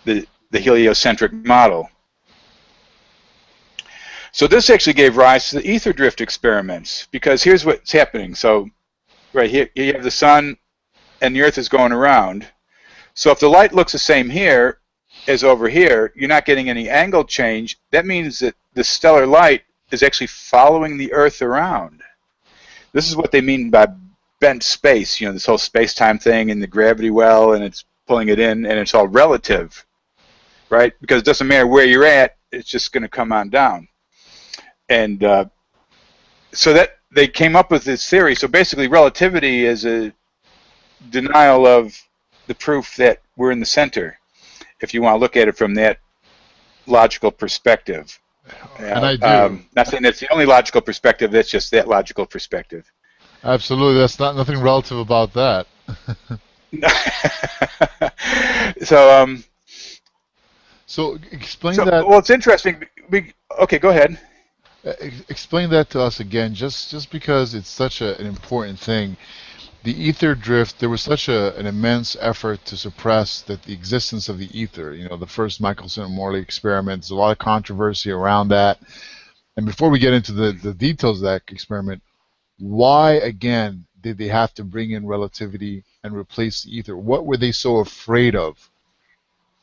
the heliocentric model. So this actually gave rise to the ether drift experiments, because here's what's happening. So right here, you have the sun, and the Earth is going around. So if the light looks the same here as over here, you're not getting any angle change. That means that the stellar light is actually following the Earth around. This is what they mean by bent space, this whole space-time thing and the gravity well, and it's pulling it in, and it's all relative, right? Because it doesn't matter where you're at, it's just going to come on down. And so that they came up with this theory. So basically relativity is a denial of the proof that we're in the center, if you want to look at it from that logical perspective. And I do. Not saying that's the only logical perspective, that's just that logical perspective. Absolutely, that's nothing relative about that. So explain that. Well, it's interesting. Okay, go ahead. Explain that to us again, just because it's such an important thing. The ether drift, there was such an immense effort to suppress the existence of the ether. The first Michelson and Morley experiment, there's a lot of controversy around that. And before we get into the details of that experiment, why, again, did they have to bring in relativity and replace the ether? What were they so afraid of?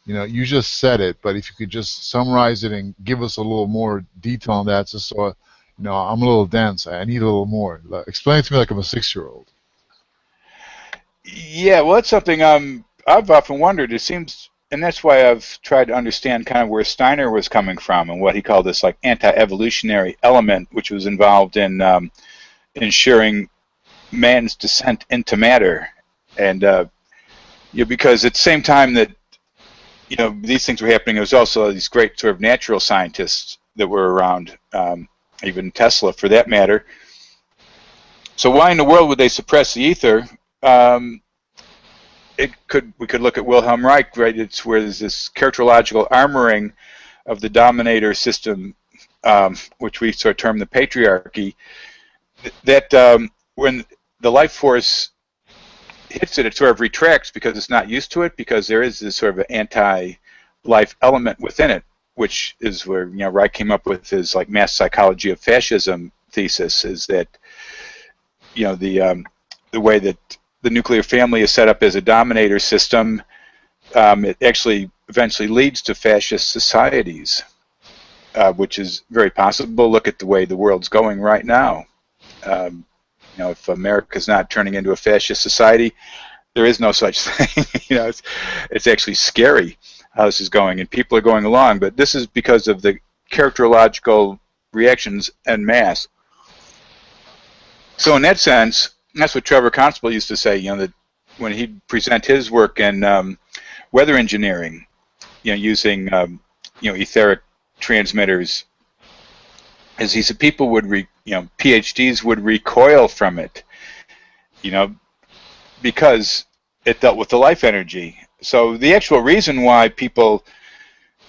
You just said it, but if you could just summarize it and give us a little more detail on that, just so, I'm a little dense. I need a little more. Explain it to me like I'm a 6-year-old. Yeah, well, that's something I've often wondered. It seems, and that's why I've tried to understand kind of where Steiner was coming from and what he called this like anti-evolutionary element, which was involved in ensuring man's descent into matter. And because at the same time that these things were happening, there was also these great sort of natural scientists that were around, even Tesla for that matter. So why in the world would they suppress the ether? We could look at Wilhelm Reich, right? It's where there's this characterological armoring of the dominator system, which we sort of term the patriarchy. That when the life force hits it, it sort of retracts because it's not used to it, because there is this sort of anti-life element within it, which is where Reich came up with his like mass psychology of fascism thesis, is that the way that the nuclear family is set up as a dominator system, it actually eventually leads to fascist societies, which is very possible. Look at the way the world's going right now. If America's not turning into a fascist society, there is no such thing. It's actually scary how this is going, and people are going along. But this is because of the characterological reactions en masse. So in that sense, that's what Trevor Constable used to say, that when he'd present his work in weather engineering, using etheric transmitters, as he said, people would PhDs would recoil from it, because it dealt with the life energy. So the actual reason why people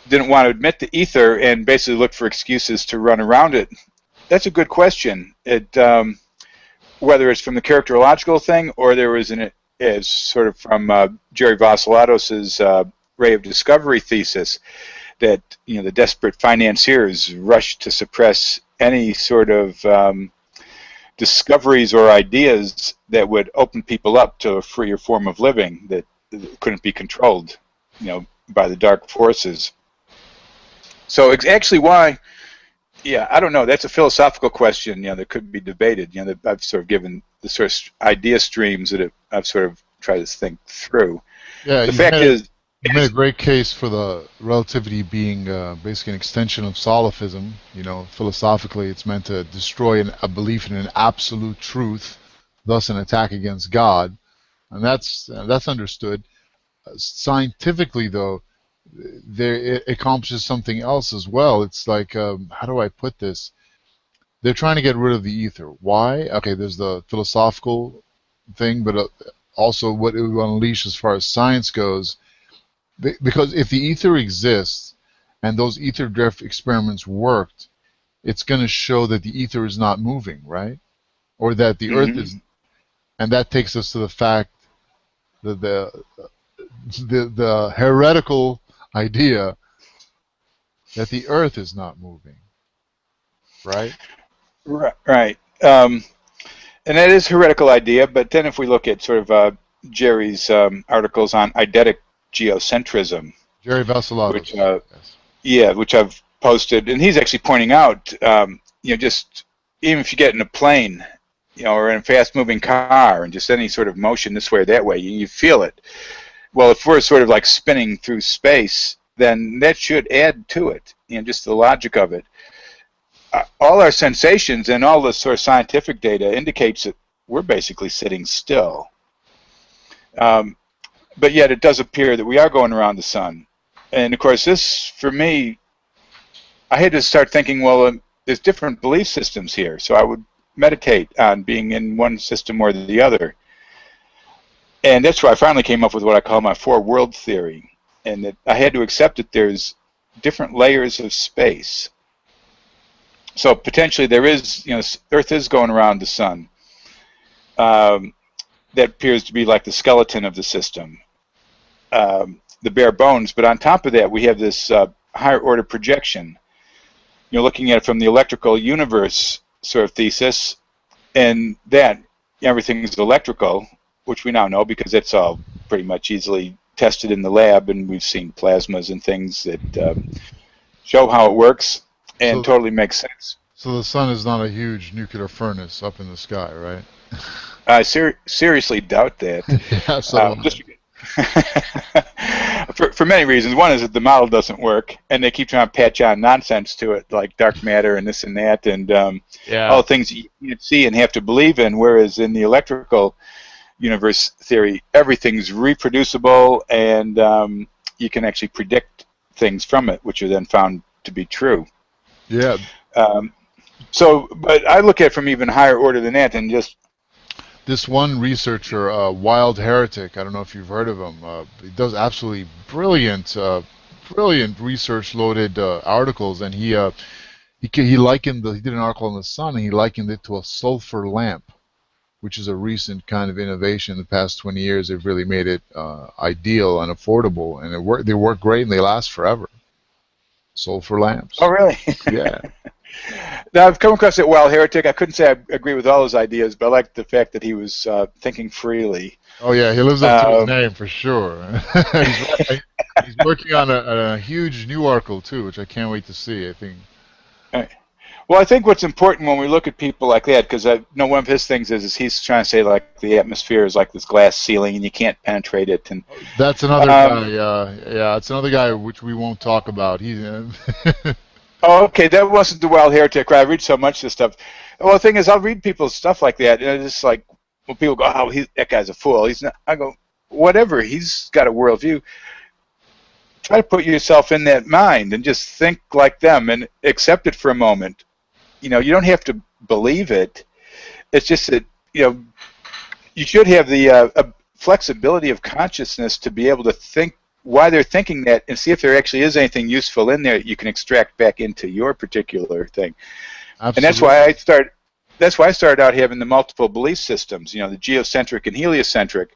didn't want to admit the ether and basically look for excuses to run around it, that's a good question. whether it's from the characterological thing or there was as sort of from Jerry Vassilatos's ray of discovery thesis that the desperate financiers rushed to suppress any sort of discoveries or ideas that would open people up to a freer form of living that couldn't be controlled, by the dark forces. So it's actually why, I don't know. That's a philosophical question, that could be debated. That I've sort of given the sort of idea streams that I've sort of tried to think through. Yeah, the fact is, you made a great case for the relativity being basically an extension of solipsism. Philosophically, it's meant to destroy a belief in an absolute truth, thus an attack against God, and that's understood. Scientifically, though, it accomplishes something else as well. It's like, how do I put this? They're trying to get rid of the ether. Why? Okay, there's the philosophical thing, but also what it will unleash as far as science goes. Because if the ether exists and those ether drift experiments worked, it's going to show that the ether is not moving, right? Or that the Earth is, and that takes us to the fact that the heretical idea that the Earth is not moving, right? Right. And that is a heretical idea, but then if we look at sort of Jerry's articles on eidetic geocentrism, Jerry Vassilatos, yes. Which I've posted, and he's actually pointing out, just even if you get in a plane, or in a fast-moving car, and just any sort of motion this way or that way, you feel it. Well, if we're sort of like spinning through space, then that should add to it, just the logic of it. All our sensations and all the sort of scientific data indicates that we're basically sitting still. But yet it does appear that we are going around the sun. And of course, this, for me, I had to start thinking, well, there's different belief systems here. So I would meditate on being in one system or the other. And that's where I finally came up with what I call my four-world theory. And that I had to accept that there's different layers of space. So potentially there is, Earth is going around the sun. That appears to be like the skeleton of the system, the bare bones. But on top of that, we have this higher order projection. Looking at it from the electrical universe sort of thesis, and that everything is electrical, which we now know because it's all pretty much easily tested in the lab, and we've seen plasmas and things that show how it works, and totally makes sense. So the sun is not a huge nuclear furnace up in the sky, right? I seriously doubt that. Yeah, so for many reasons. One is that the model doesn't work, and they keep trying to patch on nonsense to it, like dark matter and this and that, and all the things you see and have to believe in, whereas in the electrical universe theory, everything's reproducible, and you can actually predict things from it, which are then found to be true. Yeah. But I look at it from even higher order than that, and just this one researcher, Wild Heretic, I don't know if you've heard of him. He does absolutely brilliant research-loaded articles, and he likened he did an article on the sun, and he likened it to a sulfur lamp, which is a recent kind of innovation in the past 20 years. They've really made it ideal and affordable, and they work great and they last forever. Sulfur lamps. Oh, really? Yeah. Now, I've come across that Wild Heretic. I couldn't say I agree with all his ideas, but I like the fact that he was thinking freely. Oh, yeah, he lives up to his name for sure. He's working on a huge new article, too, which I can't wait to see, I think. Well, I think what's important when we look at people like that, because I know one of his things is he's trying to say like the atmosphere is like this glass ceiling and you can't penetrate it. And that's another guy. Yeah, it's another guy which we won't talk about. Oh, okay, that wasn't the Wild Heretic. I read so much of this stuff. Well, the thing is, I'll read people's stuff like that, and it's like when people go, "Oh, that guy's a fool." He's not. I go, whatever. He's got a worldview. Try to put yourself in that mind and just think like them and accept it for a moment. You don't have to believe it. It's just that, you should have the flexibility of consciousness to be able to think why they're thinking that and see if there actually is anything useful in there that you can extract back into your particular thing. Absolutely. And that's why that's why I started out having the multiple belief systems, you know, the geocentric and heliocentric,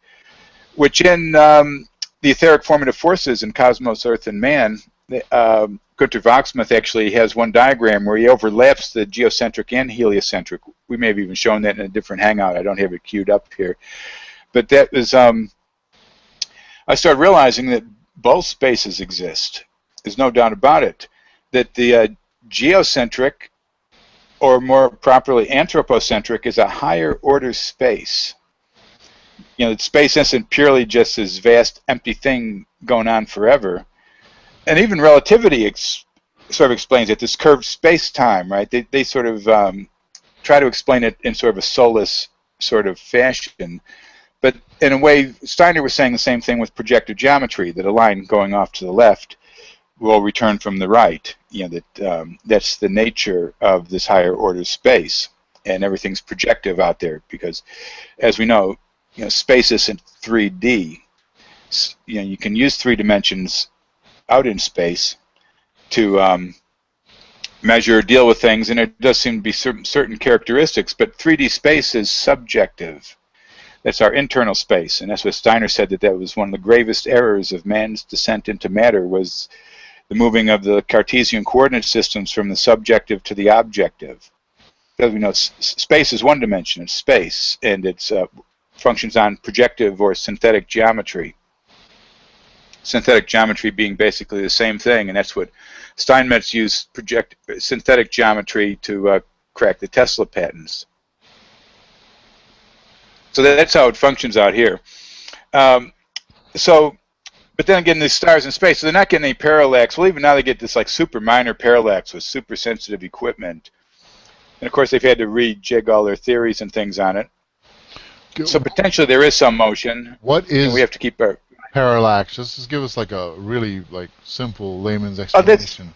which in the etheric formative forces in Cosmos, Earth, and Man, Gunter Voxmuth actually has one diagram where he overlaps the geocentric and heliocentric. We may have even shown that in a different hangout. I don't have it queued up here. But that was, I started realizing that both spaces exist. There's no doubt about it. That the geocentric, or more properly anthropocentric, is a higher order space. You know, space isn't purely just this vast empty thing going on forever. And even relativity sort of explains it, this curved space-time, right? They sort of try to explain it in sort of a soulless sort of fashion. But in a way, Steiner was saying the same thing with projective geometry, that a line going off to the left will return from the right. You know, that that's the nature of this higher order space, and everything's projective out there because, as we know, you know, space isn't 3D. You know, you can use 3 dimensions out in space to measure or deal with things, and it does seem to be certain characteristics, but 3D space is subjective. That's our internal space, and that's what Steiner said, that was one of the gravest errors of man's descent into matter, was the moving of the Cartesian coordinate systems from the subjective to the objective. Because we know space is one dimension, it's space, and it's functions on projective or synthetic geometry. Synthetic geometry being basically the same thing, and that's what Steinmetz used synthetic geometry to crack the Tesla patents. So that's how it functions out here. But then again, these stars in space, so they're not getting any parallax. Well, even now they get this like super minor parallax with super sensitive equipment. And of course, they've had to rejig all their theories and things on it. So potentially there is some motion. What is we have to keep our parallax? Just give us like a really like simple layman's explanation.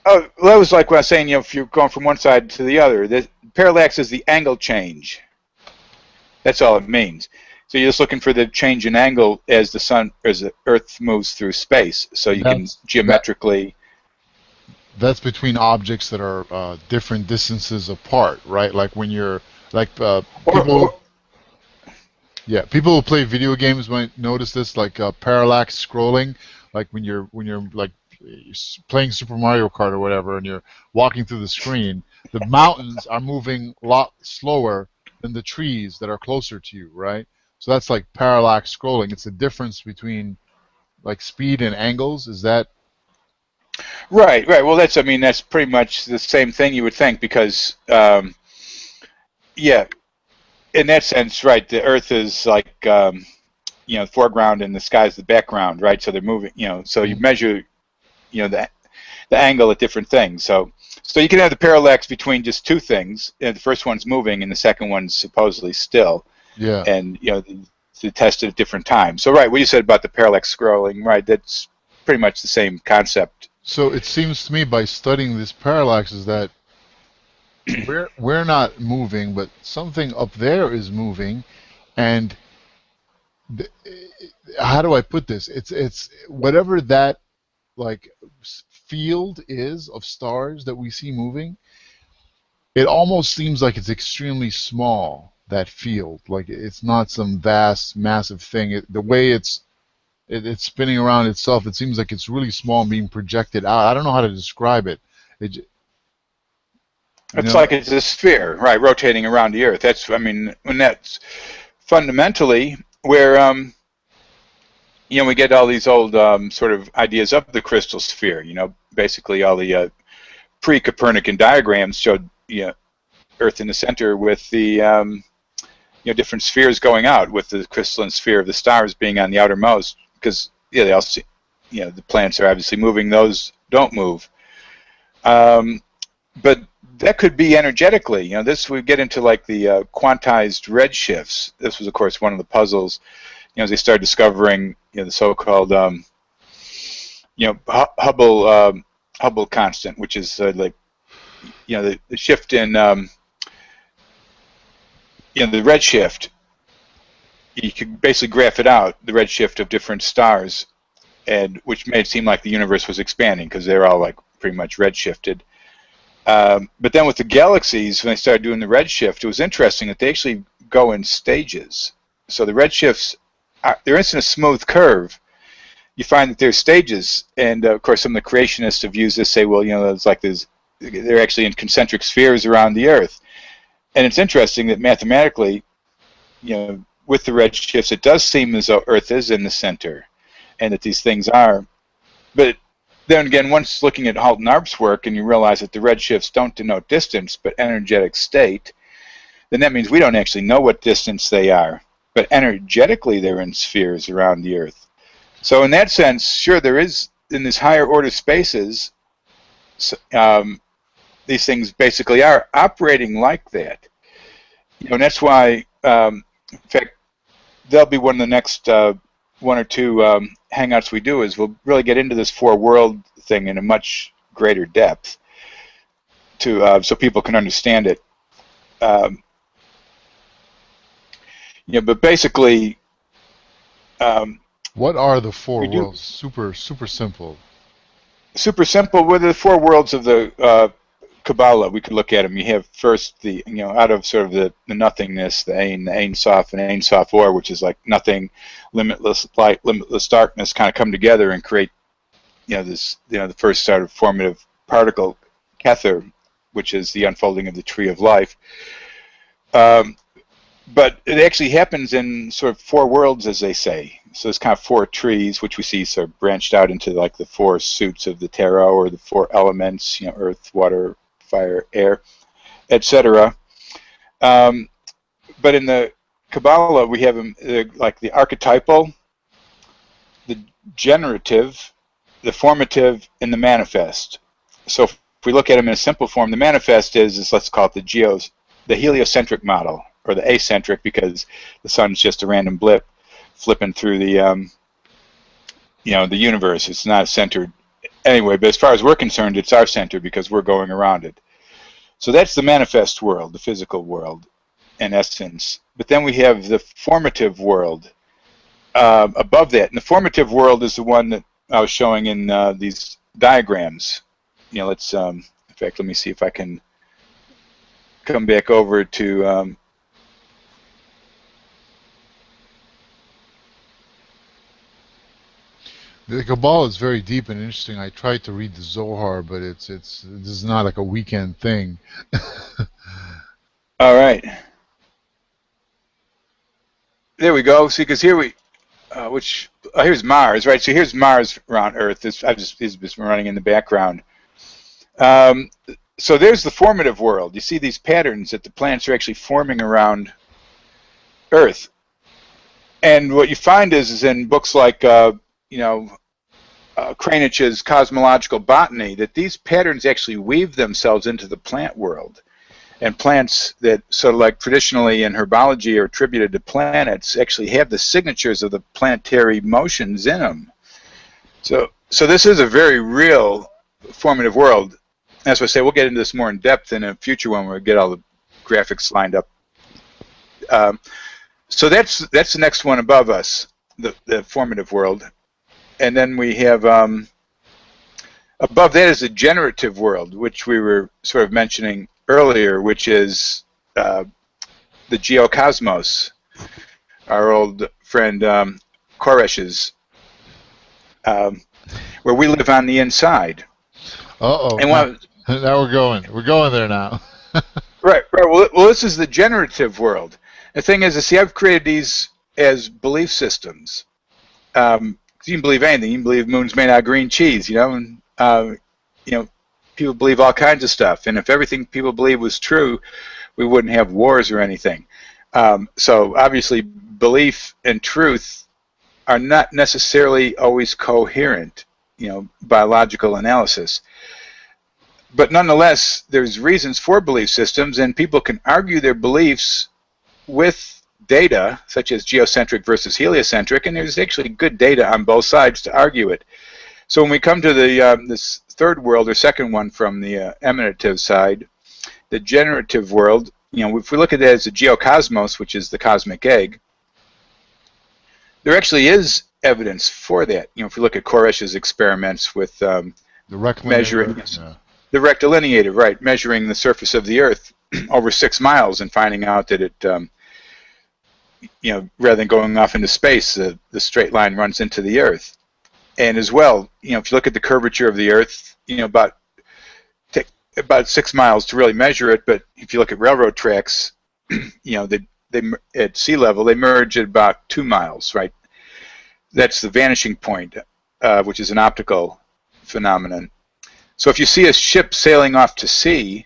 Well, that was like what I was saying. You know, if you're going from one side to the other, the parallax is the angle change. That's all it means. So you're just looking for the change in angle as the Earth moves through space. So you can geometrically. That's between objects that are different distances apart, right? Like when you're like people. Yeah, people who play video games might notice this, like parallax scrolling, like when you're like playing Super Mario Kart or whatever, and you're walking through the screen. The mountains are moving a lot slower than the trees that are closer to you, right? So that's like parallax scrolling. It's the difference between like speed and angles. Is that right? Right. Well, that's pretty much the same thing you would think, because yeah. In that sense, right, the Earth is like, you know, the foreground and the sky is the background, right? So they're moving, you know, so you measure, you know, the angle at different things. So you can have the parallax between just two things. And the first one's moving and the second one's supposedly still. Yeah. And, you know, they're tested at different times. So, right, what you said about the parallax scrolling, right, that's pretty much the same concept. So it seems to me by studying this parallax is that we're not moving, but something up there is moving, and how do I put this? It's whatever that like field is of stars that we see moving. It almost seems like it's extremely small, that field. Like it's not some vast, massive thing. The way it's spinning around itself, it seems like it's really small and being projected out. I don't know how to describe it. It's like it's a sphere, right, rotating around the Earth. That's, when that's fundamentally where, you know, we get all these old sort of ideas of the crystal sphere. You know, basically all the pre-Copernican diagrams showed, you know, Earth in the center with the, you know, different spheres going out, with the crystalline sphere of the stars being on the outermost, because, yeah, they all see, you know, the planets are obviously moving, those don't move. But that could be energetically, you know, this we get into like the quantized redshifts. This was, of course, one of the puzzles, you know, as they started discovering, you know, the so-called, you know, Hubble constant, which is like, you know, the shift in, you know, the redshift. You could basically graph it out, the redshift of different stars, and which made it seem like the universe was expanding because they're all like pretty much redshifted. But then with the galaxies, when they started doing the redshift, it was interesting that they actually go in stages. So the redshifts, they're in a smooth curve. You find that there's stages, and of course some of the creationists have used this, say, well, it's like they're actually in concentric spheres around the Earth. And it's interesting that mathematically, with the redshifts, it does seem as though Earth is in the center, and that these things are. But then again, once looking at Halt and Arp's work, and you realize that the redshifts don't denote distance, but energetic state, then that means we don't actually know what distance they are. But energetically, they're in spheres around the Earth. So in that sense, sure, there is, in these higher order spaces, these things basically are operating like that. And that's why, in fact, that'll be one of the next one or two hangouts we do, is we'll really get into this four-world thing in a much greater depth so people can understand it. But basically, what are the four worlds? Super simple. Super simple. Well, the four worlds of the Kabbalah, we could look at them. You have first the, out of sort of the nothingness, the Ein Sof and Ein Sof Or, which is like nothing, limitless light, limitless darkness, kind of come together and create, this, the first sort of formative particle, tether, which is the unfolding of the tree of life. But it actually happens in sort of four worlds, as they say. So it's kind of four trees, which we see sort of branched out into like the four suits of the tarot, or the four elements, earth, water, fire, air, etc. But in the Kabbalah, we have them like the archetypal, the generative, the formative, and the manifest. So if we look at them in a simple form, the manifest is let's call it the heliocentric model, or the acentric, because the sun's just a random blip flipping through the the universe. It's not centered anyway, but as far as we're concerned, it's our center because we're going around it. So that's the manifest world, the physical world, in essence. But then we have the formative world above that, and the formative world is the one that I was showing in these diagrams. Let's in fact, let me see if I can come back over to the Kabbalah is very deep and interesting. I tried to read the Zohar, but this is not like a weekend thing. All right, there we go. See, because here here's Mars, right? So here's Mars around Earth. It's just running in the background. So there's the formative world. You see these patterns that the planets are actually forming around Earth. And what you find is in books like Kranich's Cosmological Botany, that these patterns actually weave themselves into the plant world. And plants that sort of like traditionally in herbology are attributed to planets actually have the signatures of the planetary motions in them. So this is a very real formative world. As I say, we'll get into this more in depth in a future one where we get all the graphics lined up. So that's the next one above us, the formative world. And then we have, above that is the generative world, which we were sort of mentioning earlier, which is the geocosmos, our old friend Koresh's, where we live on the inside. Uh-oh. And now we're going there now. Right. Well, this is the generative world. The thing is, see, I've created these as belief systems. You can believe anything. You can believe moon's made out of green cheese, and people believe all kinds of stuff. And if everything people believe was true, we wouldn't have wars or anything. So obviously, belief and truth are not necessarily always coherent, biological analysis. But nonetheless, there's reasons for belief systems, and people can argue their beliefs with data, such as geocentric versus heliocentric, and there's actually good data on both sides to argue it. So when we come to the this third world, or second one from the emanative side, the generative world, if we look at it as a geocosmos, which is the cosmic egg, there actually is evidence for that. If we look at Koresh's experiments with the measuring. Yeah. The rectilineator, right, measuring the surface of the Earth over 6 miles and finding out that it, rather than going off into space, the straight line runs into the Earth. And as well, if you look at the curvature of the Earth, about 6 miles to really measure it. But if you look at railroad tracks, they at sea level they merge at about 2 miles, right? That's the vanishing point, which is an optical phenomenon. So if you see a ship sailing off to sea,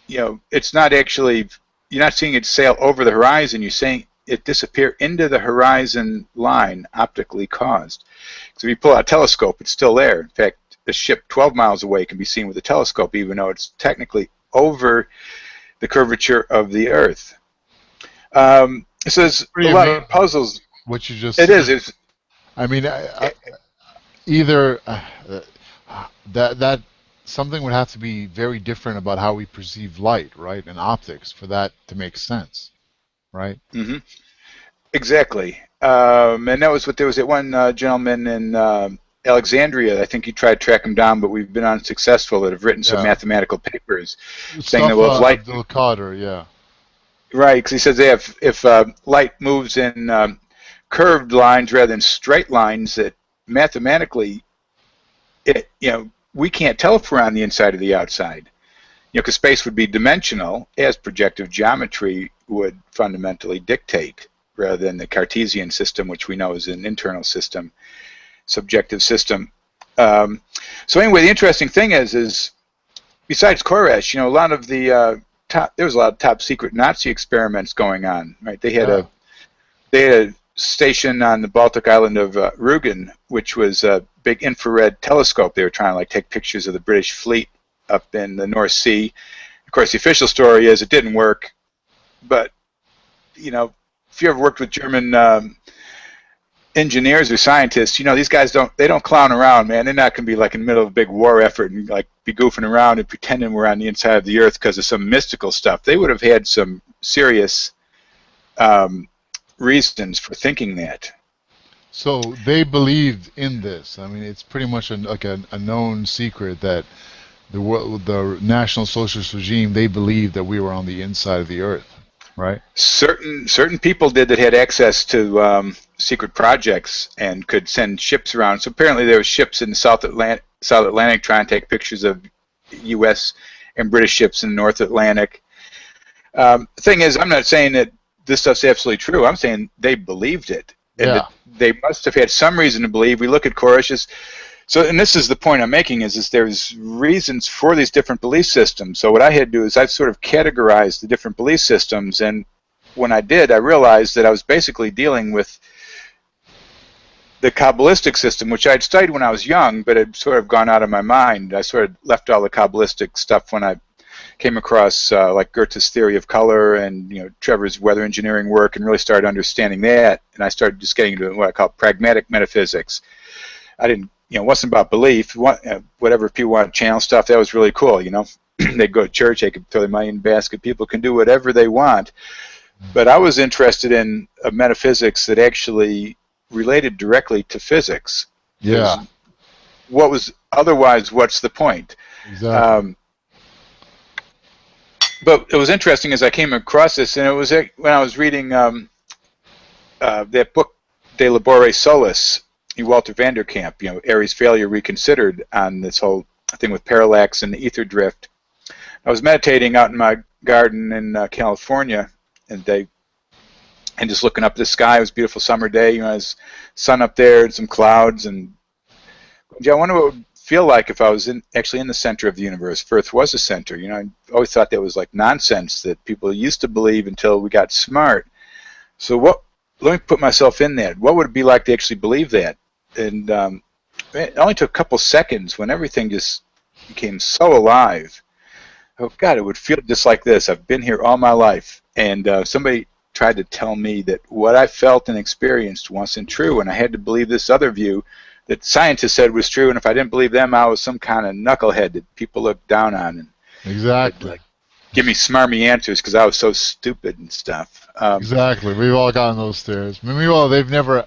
it's not actually, you're not seeing it sail over the horizon. You're seeing it disappear into the horizon line, optically caused. So if you pull out a telescope, it's still there. In fact, a ship 12 miles away can be seen with a telescope, even though it's technically over the curvature of the Earth. So there's a lot of puzzles. What you just it said. is. I mean, either that something would have to be very different about how we perceive light, right, and optics for that to make sense, right? Mm-hmm. Exactly. And that was what there was that one gentleman in Alexandria. I think he tried to track him down, but we've been unsuccessful. That have written some mathematical papers saying that light. Abdul Qadir, yeah. Right, because he says if light moves in curved lines rather than straight lines, that mathematically, we can't tell if we're on the inside or the outside. Because space would be dimensional, as projective geometry would fundamentally dictate, rather than the Cartesian system, which we know is an internal system, subjective system. So anyway, the interesting thing is besides Koresh, a lot of the there was a lot of top secret Nazi experiments going on. Right? They had a station on the Baltic island of Rügen, which was a big infrared telescope. They were trying to take pictures of the British fleet up in the North Sea. Of course, the official story is it didn't work. But if you ever worked with German engineers or scientists, these guys don't clown around, man. They're not going to be in the middle of a big war effort and be goofing around and pretending we're on the inside of the Earth because of some mystical stuff. They would have had some serious reasons for thinking that. So they believed in this. I mean, it's pretty much a known secret that the National Socialist regime, they believed that we were on the inside of the Earth, right? Certain people did that had access to secret projects and could send ships around. So apparently there were ships in the South Atlantic trying to take pictures of U.S. and British ships in the North Atlantic. The thing is, I'm not saying that this stuff's absolutely true. I'm saying they believed it. And that they must have had some reason to believe. We look at Koresh's. So, and this is the point I'm making, is there's reasons for these different belief systems. So what I had to do is I sort of categorized the different belief systems, and when I did, I realized that I was basically dealing with the Kabbalistic system, which I'd studied when I was young, but had sort of gone out of my mind. I sort of left all the Kabbalistic stuff when I came across like Goethe's theory of color and Trevor's weather engineering work, and really started understanding that. And I started just getting into what I call pragmatic metaphysics. I didn't, it wasn't about belief. Whatever people want to channel stuff, that was really cool. They'd go to church, they could throw their money in a basket. People can do whatever they want. But I was interested in a metaphysics that actually related directly to physics. Yeah. What was otherwise? What's the point? Exactly. But it was interesting as I came across this, and it was when I was reading that book, De Labore Solis, Walter Vanderkamp, Airy's Failure Reconsidered, on this whole thing with parallax and the ether drift. I was meditating out in my garden in California, and just looking up at the sky. It was a beautiful summer day. There's sun up there and some clouds, and I wonder what it would feel like if I was actually in the center of the universe. If Earth was a center. I always thought that was like nonsense that people used to believe until we got smart. So let me put myself in that. What would it be like to actually believe that? And it only took a couple seconds when everything just became so alive. Oh God, it would feel just like this. I've been here all my life, and somebody tried to tell me that what I felt and experienced wasn't true, and I had to believe this other view that scientists said was true, and if I didn't believe them, I was some kind of knucklehead that people looked down on. And exactly. give me smarmy answers because I was so stupid and stuff. Exactly. We've all gotten those stares. Meanwhile, they've never.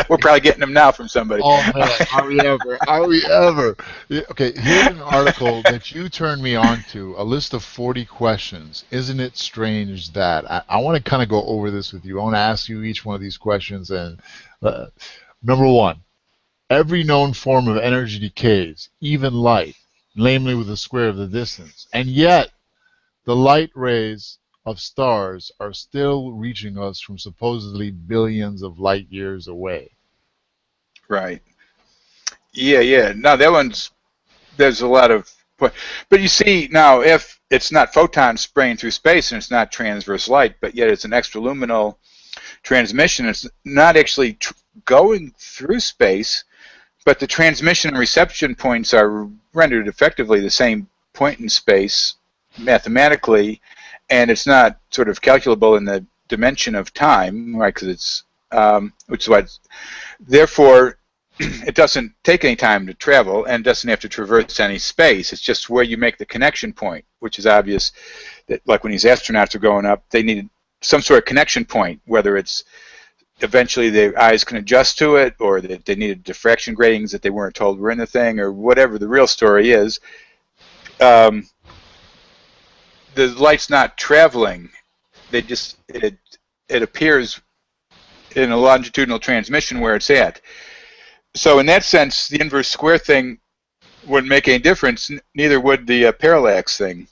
We're probably getting them now from somebody. Oh man, are we ever? Are we ever? Okay, here's an article that you turned me on to, a list of 40 questions. Isn't it strange that I want to kind of go over this with you. I want to ask you each one of these questions. And number one, every known form of energy decays, even light, namely with the square of the distance. And yet, the light rays of stars are still reaching us from supposedly billions of light years away. Right. Yeah. Now that one's, there's a lot of, but you see now, if it's not photons spraying through space and it's not transverse light, but yet it's an extraluminal transmission, it's not actually going through space, but the transmission and reception points are rendered effectively the same point in space mathematically, and it's not sort of calculable in the dimension of time, right? Because it's, which is why, therefore, it doesn't take any time to travel and doesn't have to traverse any space. It's just where you make the connection point, which is obvious that, like when these astronauts are going up, they needed some sort of connection point, whether it's eventually their eyes can adjust to it, or that they needed diffraction gratings that they weren't told were in the thing, or whatever the real story is. The light's not traveling. They just, it appears in a longitudinal transmission where it's at. So in that sense, the inverse square thing wouldn't make any difference. Neither would the parallax thing,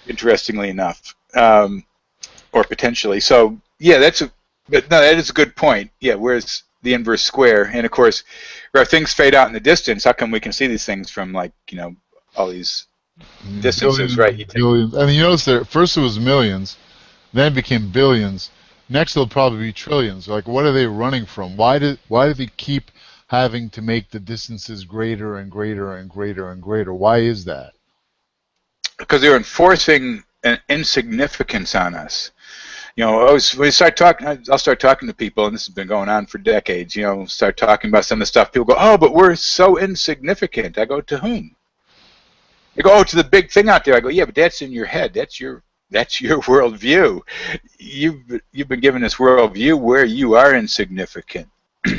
interestingly enough, or potentially. So yeah, but no, that is a good point. Yeah, where's the inverse square? And of course, where things fade out in the distance, how come we can see these things from, like, all these distances, right? Billions. And you notice there, first it was millions, then it became billions. Next it'll probably be trillions. Like, what are they running from? Why do they keep having to make the distances greater and greater and greater and greater? Why is that? Because they're enforcing an insignificance on us. When we start talking, I'll start talking to people, and this has been going on for decades. Start talking about some of the stuff. People go, "Oh, but we're so insignificant." I go, "To whom?" They go, "Oh, to the big thing out there." I go, "Yeah, but that's in your head. That's your worldview. You've been given this worldview where you are insignificant."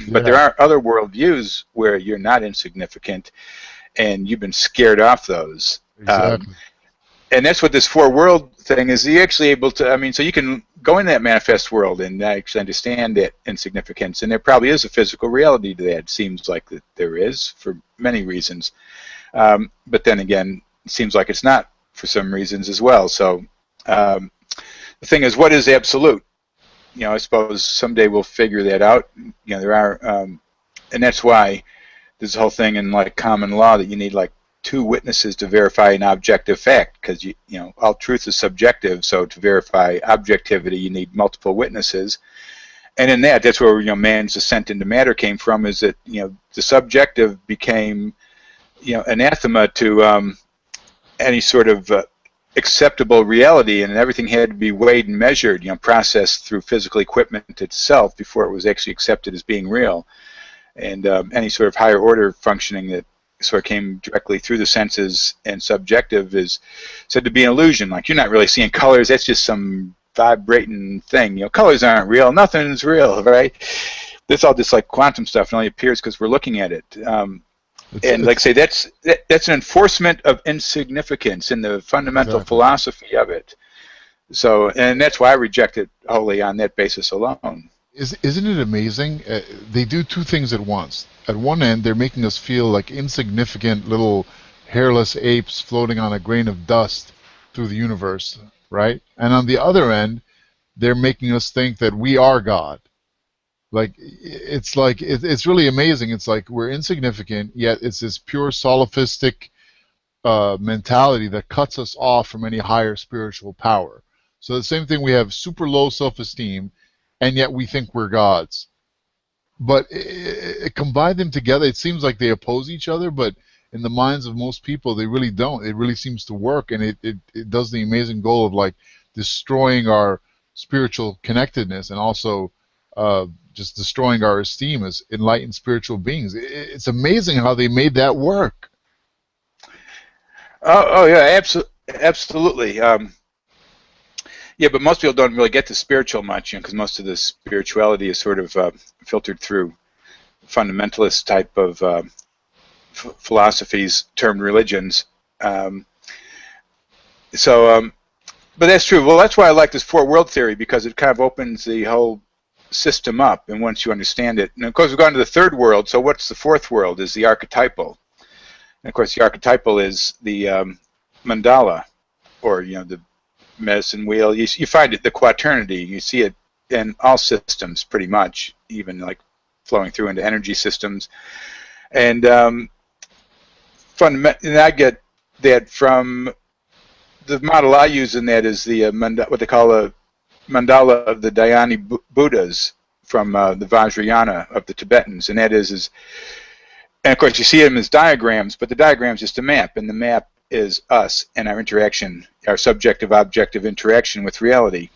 But there are other worldviews where you're not insignificant, and you've been scared off those. Exactly. And that's what this four-world thing is. You're actually able to, so you can go in that manifest world and actually understand that insignificance, and there probably is a physical reality to that. It seems like that there is, for many reasons. But then again, it seems like it's not for some reasons as well. So the thing is, what is absolute? I suppose someday we'll figure that out. There are, and that's why there's a whole thing in, like, common law that you need, like, two witnesses to verify an objective fact, because all truth is subjective. So to verify objectivity, you need multiple witnesses. And in that's where man's descent into matter came from. Is that the subjective became anathema to any sort of acceptable reality, and everything had to be weighed and measured, processed through physical equipment itself before it was actually accepted as being real. And any sort of higher order functioning that sort of came directly through the senses and subjective is said to be an illusion. Like, you're not really seeing colors, that's just some vibrating thing. Colors aren't real, nothing's real, right? That's all just like quantum stuff, and only appears because we're looking at it. And like I say, that's an enforcement of insignificance in the fundamental philosophy of it. So, and that's why I reject it wholly on that basis alone. Isn't it amazing? They do two things at once. At one end, they're making us feel like insignificant little hairless apes floating on a grain of dust through the universe, right? And on the other end, they're making us think that we are God. It's really amazing. It's like we're insignificant, yet it's this pure solipsistic mentality that cuts us off from any higher spiritual power. So the same thing, we have super low self-esteem, and yet we think we're gods. But combine them together, it seems like they oppose each other, but in the minds of most people, they really don't. It really seems to work, and it does the amazing goal of, like, destroying our spiritual connectedness, and also just destroying our esteem as enlightened spiritual beings. It's amazing how they made that work. Oh yeah, Absolutely. Yeah, but most people don't really get to spiritual much, because most of the spirituality is sort of filtered through fundamentalist type of philosophies termed religions. Um, so, but that's true. Well, that's why I like this four-world theory, because it kind of opens the whole system up, and once you understand it. And of course, we've gone to the third world, so what's the fourth world? Is the archetypal. And of course, the archetypal is the mandala, or, the medicine wheel. You find it, the quaternity. You see it in all systems, pretty much, even like flowing through into energy systems. And and I get that from the model I use in that is the what they call a mandala of the Dhyani Buddhas from the Vajrayana of the Tibetans, and that is, and of course you see them as diagrams, but the diagram is just a map, and the map is us and our interaction, our subjective-objective interaction with reality.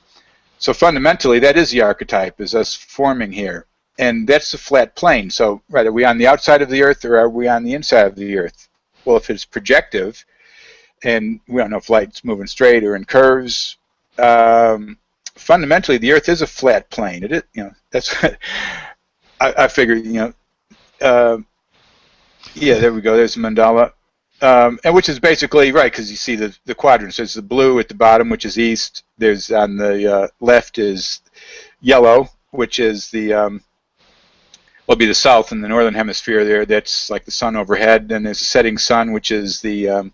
So fundamentally, that is the archetype, is us forming here, and that's the flat plane. So, right, are we on the outside of the Earth, or are we on the inside of the Earth? Well, if it's projective, and we don't know if light's moving straight or in curves, fundamentally, the Earth is a flat plane. It is, that's what I figured. Yeah, there we go. There's a mandala, and which is basically right, because you see the quadrants. There's the blue at the bottom, which is east. There's on the left is yellow, which is the will be the south in the northern hemisphere. There, that's like the sun overhead. Then there's a setting sun, which is the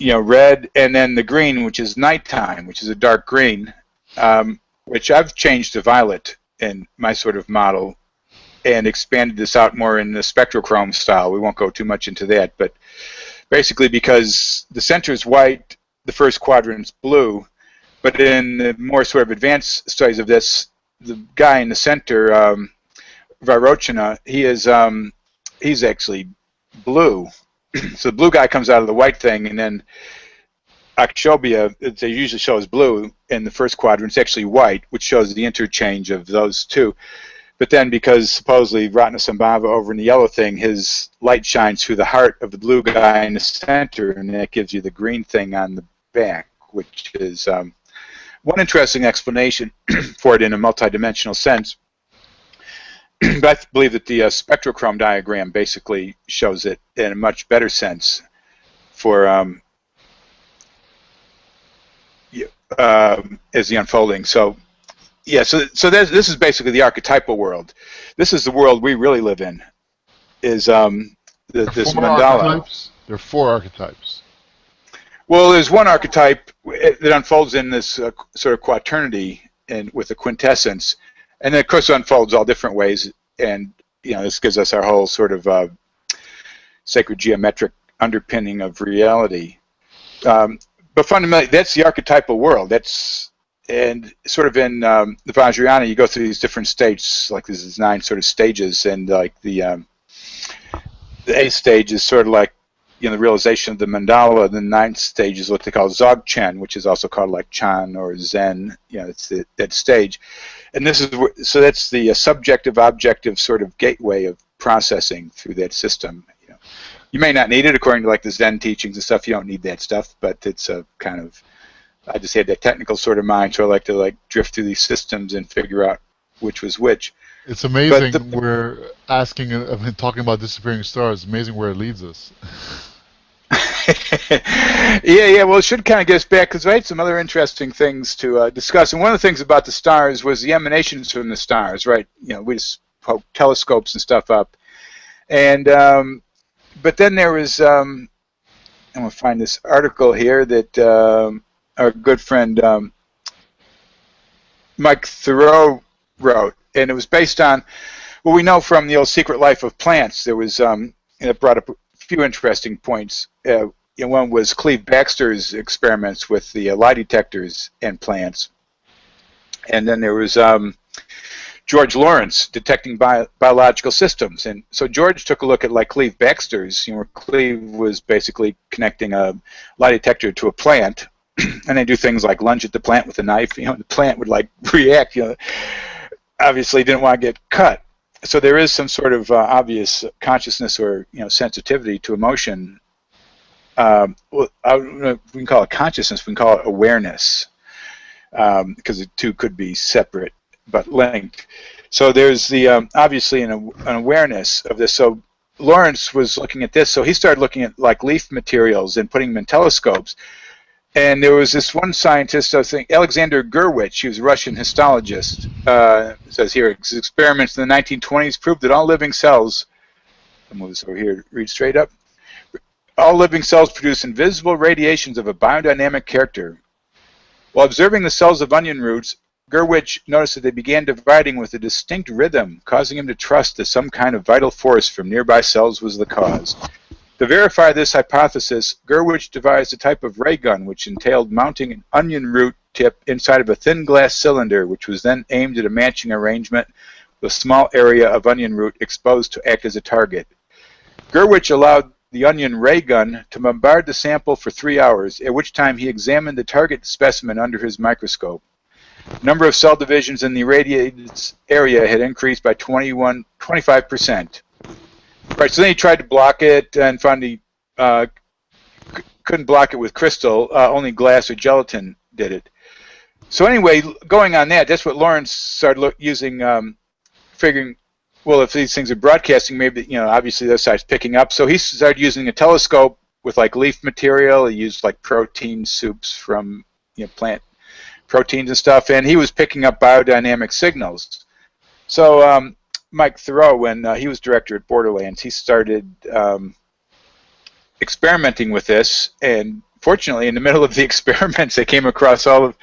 red, and then the green, which is nighttime, which is a dark green, which I've changed to violet in my sort of model, and expanded this out more in the spectrochrome style. We won't go too much into that, but basically because the center is white, the first quadrant's blue, but in the more sort of advanced studies of this, the guy in the center, Varochana, he's actually blue. So the blue guy comes out of the white thing, and then Akshobhya, they usually show as blue in the first quadrant. It's actually white, which shows the interchange of those two. But then, because supposedly Ratnasambhava over in the yellow thing, his light shines through the heart of the blue guy in the center, and that gives you the green thing on the back, which is one interesting explanation for it in a multidimensional sense. But I believe that the spectrochrome diagram basically shows it in a much better sense for as the unfolding. So, yeah, so this is basically the archetypal world. This is the world we really live in. Is this mandala? Archetypes? There are four archetypes. Well, there's one archetype that unfolds in this sort of quaternity and with a quintessence. And then, of course, it unfolds all different ways, and this gives us our whole sort of sacred geometric underpinning of reality. But fundamentally, that's the archetypal world. And sort of in the Vajrayana, you go through these different states, like there's 9 sort of stages, and like the 8th stage is sort of like the realization of the mandala. The 9th stage is what they call Dzogchen, which is also called like Chan or Zen. It's that stage. And this is so that's the subjective objective sort of gateway of processing through that system. You may not need it according to like the Zen teachings and stuff. You don't need that stuff, but it's a kind of, I just had that technical sort of mind, so I like to drift through these systems and figure out which was which. It's amazing. We're talking about disappearing stars. It's amazing where it leads us. Yeah. Well, it should kind of get us back, because I had some other interesting things to discuss. And one of the things about the stars was the emanations from the stars, right? We just poke telescopes and stuff up. And but then there was, I'm going to find this article here that our good friend Mike Thoreau wrote, and it was based on what we know from the old Secret Life of Plants. There was, it brought up a few interesting points. One was Cleve Baxter's experiments with the lie detectors and plants. And then there was George Lawrence detecting biological systems. And so George took a look at like Cleve Baxter's, where Cleve was basically connecting a lie detector to a plant, and they do things like lunge at the plant with a knife. The plant would react. Obviously didn't want to get cut. So there is some sort of obvious consciousness or sensitivity to emotion well, I don't know if we can call it consciousness, we can call it awareness, because the two could be separate but linked. So there's the obviously an awareness of this. So Lawrence was looking at this, so he started looking at like leaf materials and putting them in telescopes. And there was this one scientist, I think Alexander Gurwitch, he was a Russian histologist, says here, his experiments in the 1920s proved that all living cells, I'll move this over here to read straight up, all living cells produce invisible radiations of a biodynamic character. While observing the cells of onion roots, Gurwitch noticed that they began dividing with a distinct rhythm, causing him to trust that some kind of vital force from nearby cells was the cause. To verify this hypothesis, Gurwitch devised a type of ray gun which entailed mounting an onion root tip inside of a thin glass cylinder, which was then aimed at a matching arrangement with a small area of onion root exposed to act as a target. Gurwitch allowed the onion ray gun to bombard the sample for 3 hours, at which time he examined the target specimen under his microscope. The number of cell divisions in the irradiated area had increased by 25%. Right, so then he tried to block it and found he couldn't block it with crystal, only glass or gelatin did it. So anyway, going on that, that's what Lawrence started using, figuring, well, if these things are broadcasting, maybe, you know, obviously this side's picking up. So he started using a telescope with like leaf material. He used like protein soups from, you know, plant proteins and stuff, and he was picking up biodynamic signals. So Mike Thoreau, when he was director at Borderlands, he started experimenting with this, and fortunately, in the middle of the experiments, they came across all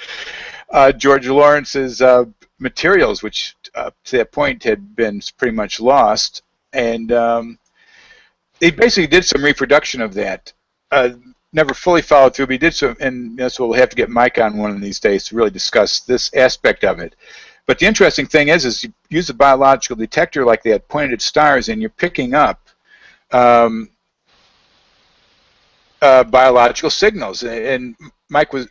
of George Lawrence's materials, which to that point had been pretty much lost, and he basically did some reproduction of that. Never fully followed through, but he did so, and that's what we'll have to get Mike on one of these days to really discuss this aspect of it. But the interesting thing is you use a biological detector like that, pointed at stars, and you're picking up biological signals. And Mike was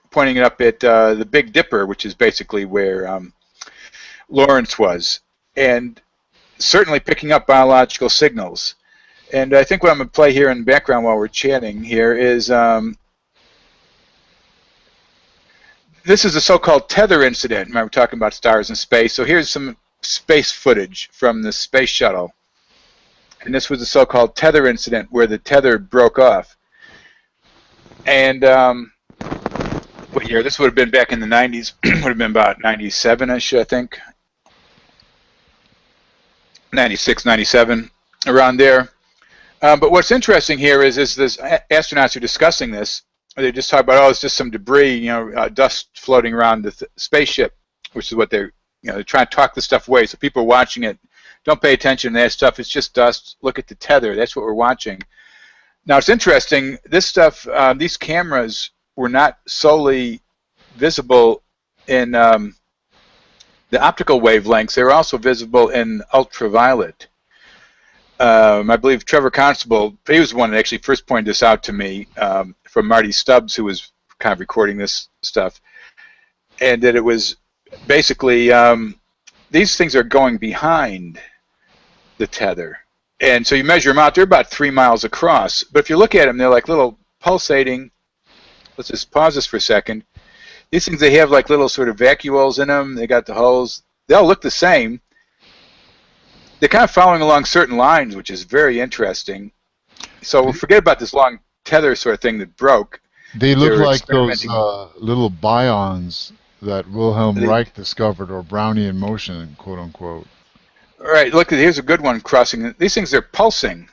pointing it up at the Big Dipper, which is basically where Lawrence was, and certainly picking up biological signals. And I think what I'm going to play here in the background while we're chatting here is this is the so-called tether incident. Remember, we're talking about stars in space. So here's some space footage from the space shuttle. And this was the so-called tether incident where the tether broke off. And what year? This would have been back in the 90s. Would have been about 97-ish, I think. 96, 97, around there. But what's interesting here is this astronauts are discussing this. They just talk about, oh, it's just some debris, you know, dust floating around the spaceship, which is what they're, you know, they're trying to talk this stuff away. So people are watching it. Don't pay attention to that stuff. It's just dust. Look at the tether. That's what we're watching. Now, it's interesting. This stuff, these cameras were not solely visible in the optical wavelengths. They were also visible in ultraviolet. I believe Trevor Constable, he was the one that actually first pointed this out to me from Marty Stubbs, who was kind of recording this stuff, and that it was basically these things are going behind the tether. And so you measure them out, they're about 3 miles across. But if you look at them, they're like little pulsating, let's just pause this for a second. These things, they have like little sort of vacuoles in them, they got the holes, they all look the same. They're kind of following along certain lines, which is very interesting. So we'll forget about this long tether sort of thing that broke. They look like those little bions that Wilhelm Reich discovered, or Brownian motion, quote unquote. All right, look, here's a good one crossing. These things are pulsing,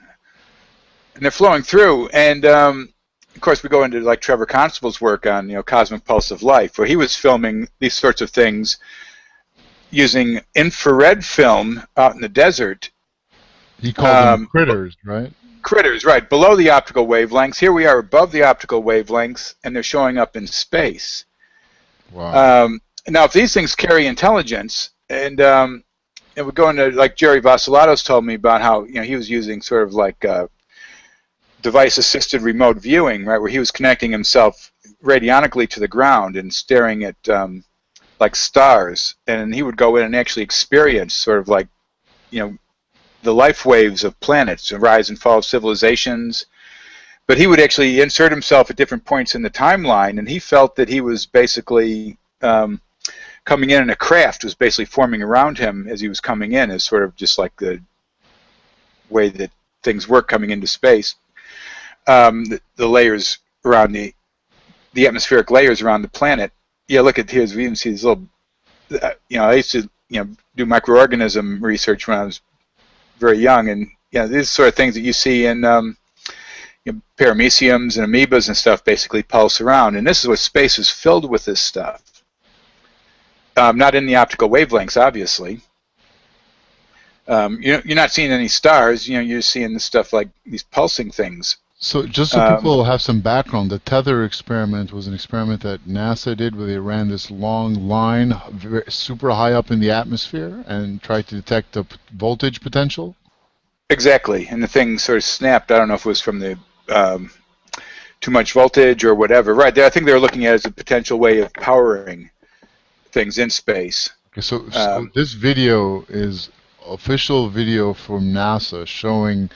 and they're flowing through. And of course, we go into like Trevor Constable's work on, you know, cosmic pulse of life, where he was filming these sorts of things using infrared film out in the desert. He called them critters, right? Critters, right, below the optical wavelengths. Here we are above the optical wavelengths, and they're showing up in space. Wow. Now, if these things carry intelligence, and we go into, like Jerry Vassilatos told me about how, you know, he was using sort of like device-assisted remote viewing, right, where he was connecting himself radionically to the ground and staring at like stars, and he would go in and actually experience sort of like, you know, the life waves of planets, the rise and fall of civilizations. But he would actually insert himself at different points in the timeline, and he felt that he was basically coming in, and a craft was basically forming around him as he was coming in, as sort of just like the way that things work coming into space. The layers around the atmospheric layers around the planet. Yeah, look at here. We even see these little. I used to do microorganism research when I was very young, and these sort of things that you see in parameciums and amoebas and stuff basically pulse around, and this is what space is filled with. This stuff, not in the optical wavelengths, obviously. You're not seeing any stars. You're seeing this stuff like these pulsing things. So just so people have some background, the tether experiment was an experiment that NASA did where they ran this long line super high up in the atmosphere and tried to detect the voltage potential? Exactly, and the thing sort of snapped. I don't know if it was from the too much voltage or whatever. Right there, I think they were looking at it as a potential way of powering things in space. Okay, so this video is official video from NASA showing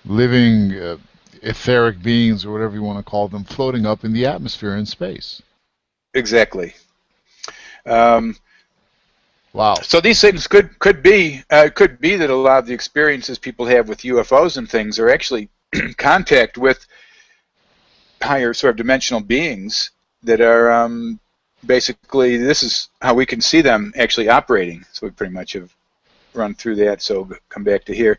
living etheric beings, or whatever you want to call them, floating up in the atmosphere in space. Exactly. Wow. So these things could be that a lot of the experiences people have with UFOs and things are actually contact with higher sort of dimensional beings that are basically, this is how we can see them actually operating. So we pretty much have run through that, so come back to here.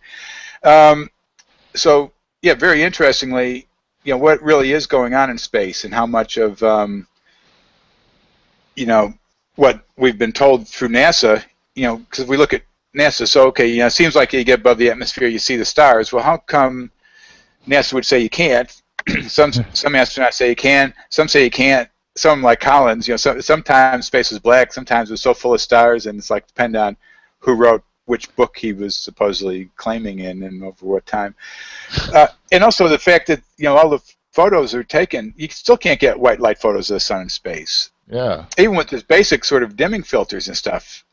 So yeah, very interestingly, what really is going on in space and how much of what we've been told through NASA, because we look at NASA, so okay, it seems like you get above the atmosphere, you see the stars. Well, how come NASA would say you can't? Some astronauts say you can, some say you can't. Some, like Collins, sometimes space is black, sometimes it's so full of stars, and it's like depend on who wrote which book he was supposedly claiming in and over what time. And also the fact that all the photos are taken, you still can't get white light photos of the sun in space. Yeah. Even with this basic sort of dimming filters and stuff,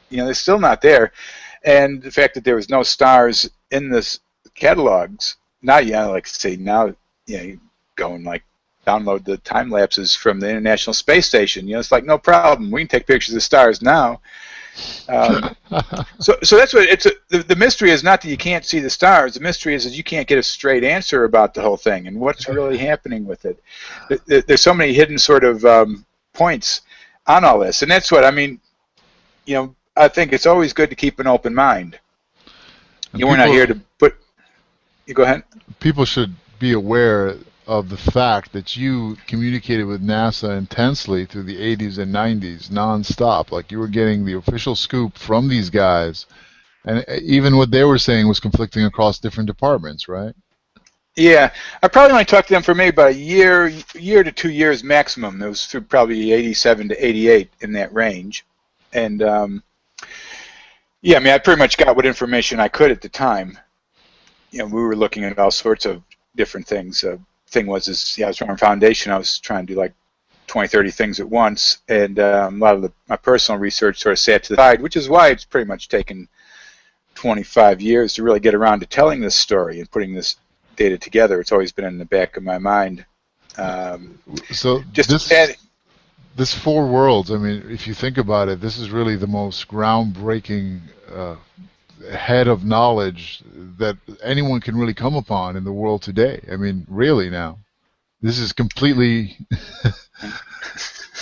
they're still not there. And the fact that there was no stars in this catalogs, now you go and like download the time lapses from the International Space Station. It's like no problem. We can take pictures of stars now. So that's what it's. The mystery is not that you can't see the stars. The mystery is that you can't get a straight answer about the whole thing and what's really happening with it. There's so many hidden sort of points on all this, and that's what I mean. I think it's always good to keep an open mind. We're not here to put. You go ahead. People should be aware of the fact that you communicated with NASA intensely through the 80s and 90s, nonstop. Like you were getting the official scoop from these guys, and even what they were saying was conflicting across different departments, right? Yeah, I probably only talked to them for maybe about a year to 2 years maximum. It was through probably 87 to 88 in that range, and yeah, I mean, I pretty much got what information I could at the time. We were looking at all sorts of different things. Thing was, I was running a foundation. I was trying to do like 20, 30 things at once, and a lot of my personal research sort of sat to the side, which is why it's pretty much taken 25 years to really get around to telling this story and putting this data together. It's always been in the back of my mind. So this four worlds, I mean, if you think about it, this is really the most groundbreaking head of knowledge that anyone can really come upon in the world today. I mean, really now. This is completely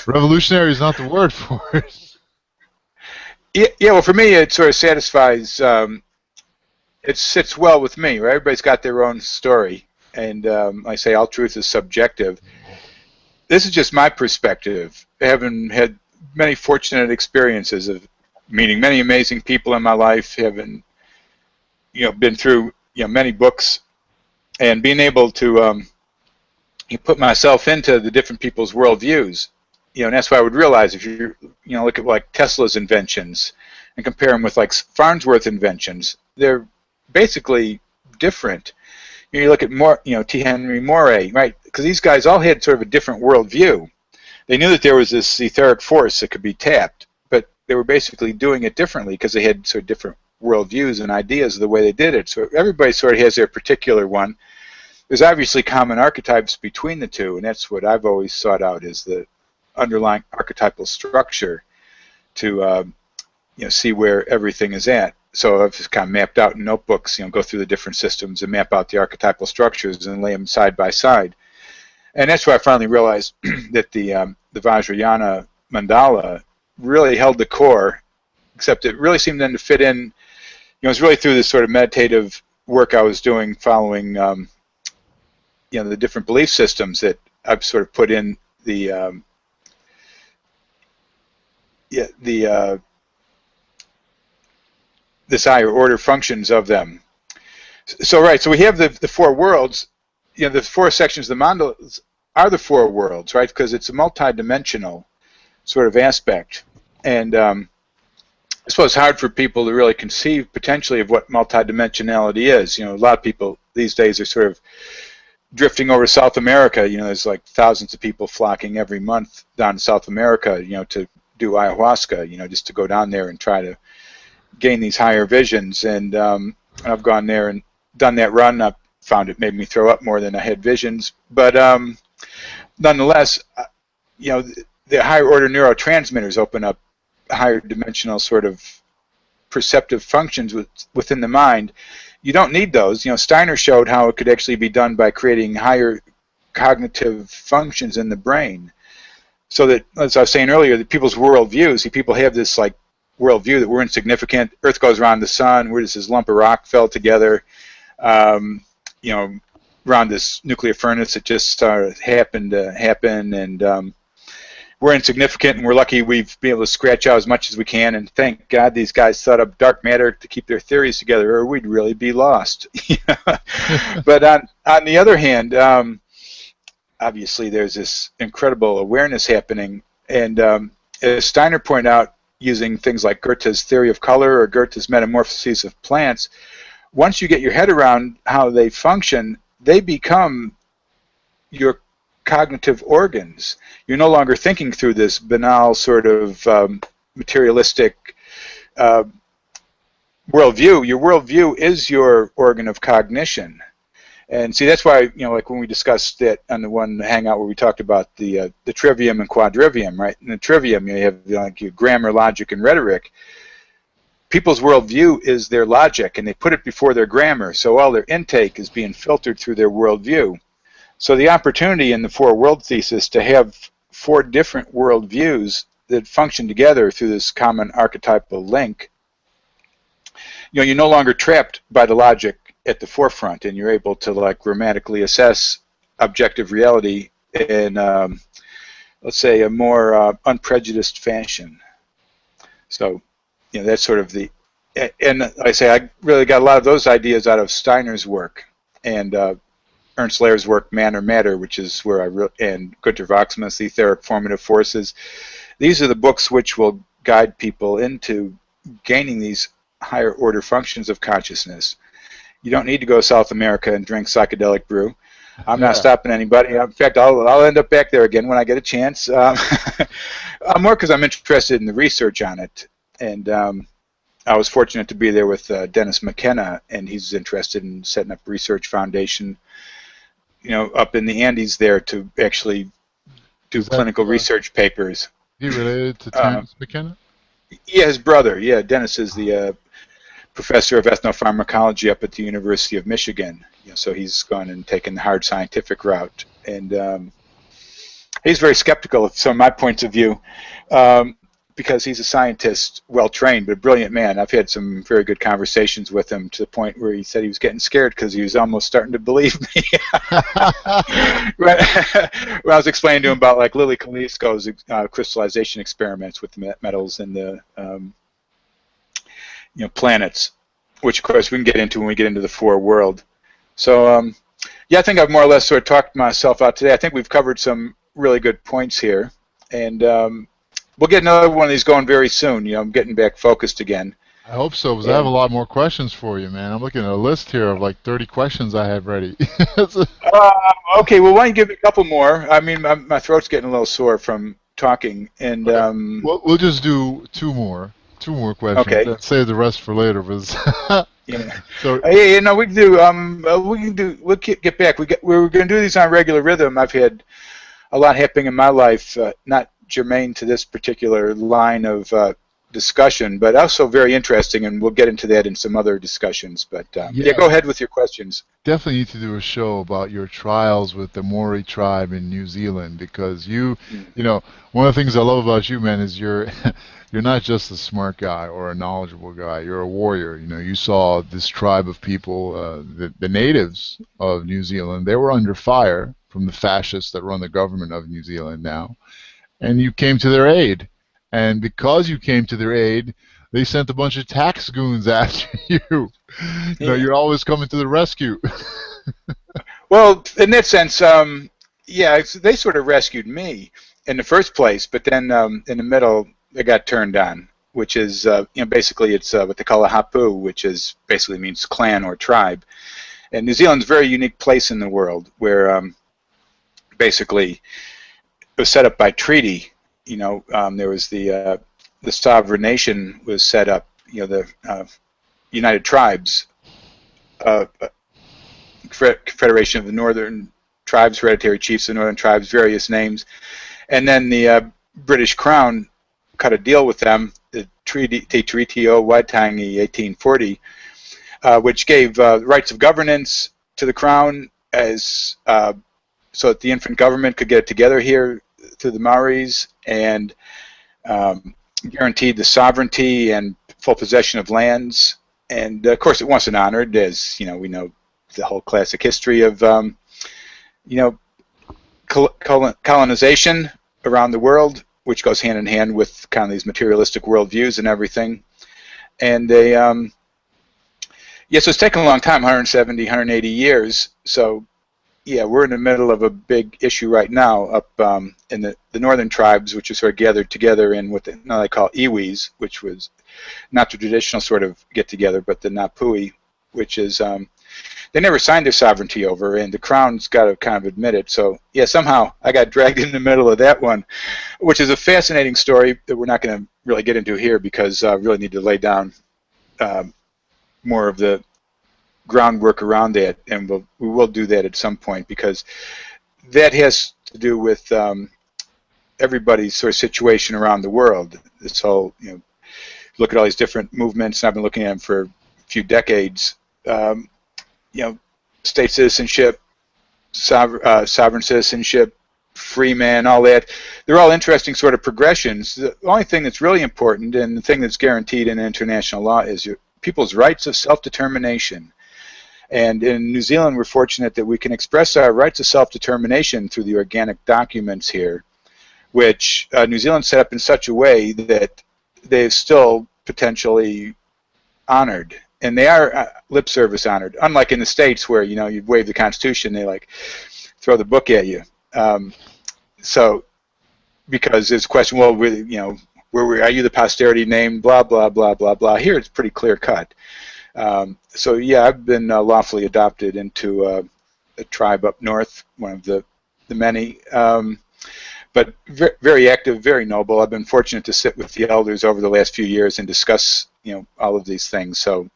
revolutionary is not the word for it. Yeah, well, for me, it sort of satisfies, it sits well with me, right? Everybody's got their own story, and I say all truth is subjective. This is just my perspective, having had many fortunate experiences of meeting many amazing people in my life, having been through many books, and being able to put myself into the different people's worldviews. And that's why I would realize if you look at like Tesla's inventions and compare them with like Farnsworth's inventions, they're basically different. You look at T. Henry Moray, right? Because these guys all had sort of a different worldview. They knew that there was this etheric force that could be tapped, but they were basically doing it differently because they had sort of different worldviews and ideas of the way they did it. So everybody sort of has their particular one. There's obviously common archetypes between the two, and that's what I've always sought out, is the underlying archetypal structure to see where everything is at. So I've just kind of mapped out in notebooks, go through the different systems and map out the archetypal structures and lay them side by side. And that's where I finally realized that the Vajrayana mandala really held the core, except it really seemed then to fit in. It was really through this sort of meditative work I was doing, following the different belief systems, that I've sort of put in this higher order functions of them. So we have the four worlds. The four sections of the mandalas are the four worlds, right? Because it's a multi-dimensional sort of aspect. And I suppose it's hard for people to really conceive potentially of what multi-dimensionality is. A lot of people these days are sort of drifting over to South America. There's like thousands of people flocking every month down to South America, to do ayahuasca, just to go down there and try to gain these higher visions. And I've gone there and done that run. I found it made me throw up more than I had visions. But nonetheless, the higher order neurotransmitters open up higher dimensional sort of perceptive functions within the mind. You don't need those. Steiner showed how it could actually be done by creating higher cognitive functions in the brain. So that, as I was saying earlier, that people's worldviews, people have this like worldview that we're insignificant. Earth goes around the sun. We're just this lump of rock fell together, around this nuclear furnace that just happened to happen, and we're insignificant, and we're lucky we've been able to scratch out as much as we can, and thank God these guys thought up dark matter to keep their theories together, or we'd really be lost. But on the other hand, obviously there's this incredible awareness happening, and as Steiner pointed out, using things like Goethe's theory of color or Goethe's metamorphoses of plants, once you get your head around how they function, they become your cognitive organs. You're no longer thinking through this banal sort of materialistic worldview. Your worldview is your organ of cognition. And see, that's why, like when we discussed it on the one hangout where we talked about the trivium and quadrivium, right? In the trivium, you have like your grammar, logic, and rhetoric. People's worldview is their logic, and they put it before their grammar, so all their intake is being filtered through their worldview. So the opportunity in the four world thesis to have four different worldviews that function together through this common archetypal link, you're no longer trapped by the logic at the forefront, and you're able to like grammatically assess objective reality in, let's say, a more unprejudiced fashion. So, that's sort of the, and like I say, I really got a lot of those ideas out of Steiner's work, and Ernst Lehr's work, Man or Matter, which is where and Günter Wachsman's The Etheric Formative Forces. These are the books which will guide people into gaining these higher order functions of consciousness. You don't need to go to South America and drink psychedelic brew. I'm not stopping anybody. In fact, I'll end up back there again when I get a chance. More because I'm interested in the research on it. And I was fortunate to be there with Dennis McKenna, and he's interested in setting up a research foundation up in the Andes there to actually do clinical research papers. Is he related to Terence McKenna? Yeah, his brother. Yeah, Dennis is the professor of ethnopharmacology up at the University of Michigan. So he's gone and taken the hard scientific route. And he's very skeptical of some of my points of view because he's a scientist, well-trained, but a brilliant man. I've had some very good conversations with him to the point where he said he was getting scared because he was almost starting to believe me. When I was explaining to him about like Lily Kalisko's crystallization experiments with the metals and the planets, which of course we can get into when we get into the four world. So yeah, I think I've more or less sort of talked myself out today. I think we've covered some really good points here, and we'll get another one of these going very soon. I'm getting back focused again. I hope so, because I have a lot more questions for you, man. I'm looking at a list here of like 30 questions I have ready. Okay, well, why don't you give me a couple more? I mean, my throat's getting a little sore from talking, and we'll just do two more. two more questions. Okay. Let's save the rest for later. Yeah. So Yeah, you know, we can do. We'll get back. We were going to do these on regular rhythm. I've had a lot happening in my life, not germane to this particular line of discussion, but also very interesting, and we'll get into that in some other discussions. But yeah, yeah, go ahead with your questions. definitely need to do a show about your trials with the Maori tribe in New Zealand because Mm. you know, one of the things I love about you, man, is you're you're not just a smart guy or a knowledgeable guy. You're a warrior. You know, you saw this tribe of people, the natives of New Zealand. They were under fire from the fascists that run the government of New Zealand now, and you came to their aid. And because you came to their aid, they sent a bunch of tax goons after you. You know, Yeah. you're always coming to the rescue. Well, in that sense, yeah, they sort of rescued me in the first place, but then in the middle, they got turned on, which is, you know, basically it's what they call a hapu, which is basically means clan or tribe. And New Zealand's a very unique place in the world where basically it was set up by treaty. You know, there was the sovereign nation was set up. You know, the United Tribes, Confederation of the Northern Tribes, Hereditary Chiefs of the Northern Tribes, various names, and then the British Crown cut a deal with them, the Treaty Treaty o Waitangi 1840, which gave rights of governance to the Crown as so that the infant government could get it together here through the Maoris, and guaranteed the sovereignty and full possession of lands. And of course, it wasn't honored, as you know. We know the whole classic history of you know, colonization around the world, which goes hand in hand with kind of these materialistic worldviews and everything. And they, yes, it's taken a long time, 170, 180 years. So, yeah, we're in the middle of a big issue right now up in the northern tribes, which are sort of gathered together in what now they call iwis, which was not the traditional sort of get-together, but the Ngāpuhi, which is they never signed their sovereignty over, and the Crown's got to kind of admit it. So, yeah, somehow I got dragged in the middle of that one, which is a fascinating story that we're not going to really get into here because I really need to lay down more of the groundwork around that, and we will do that at some point because that has to do with everybody's sort of situation around the world. This whole, you know, look at all these different movements, and I've been looking at them for a few decades. You know, state citizenship, sovereign citizenship, free man, all that. They're all interesting sort of progressions. The only thing that's really important and the thing that's guaranteed in international law is people's rights of self-determination. And in New Zealand, we're fortunate that we can express our rights of self-determination through the organic documents here, which New Zealand set up in such a way that they've still potentially honored. And they are lip service honored, unlike in the States where, you know, you wave the Constitution, they like throw the book at you. So, because there's a question, well, you know, are you the posterity name? Blah blah blah blah blah. Here it's pretty clear cut. So yeah, I've been lawfully adopted into a tribe up north, one of the many. But very active, very noble. I've been fortunate to sit with the elders over the last few years and discuss, you know, all of these things. So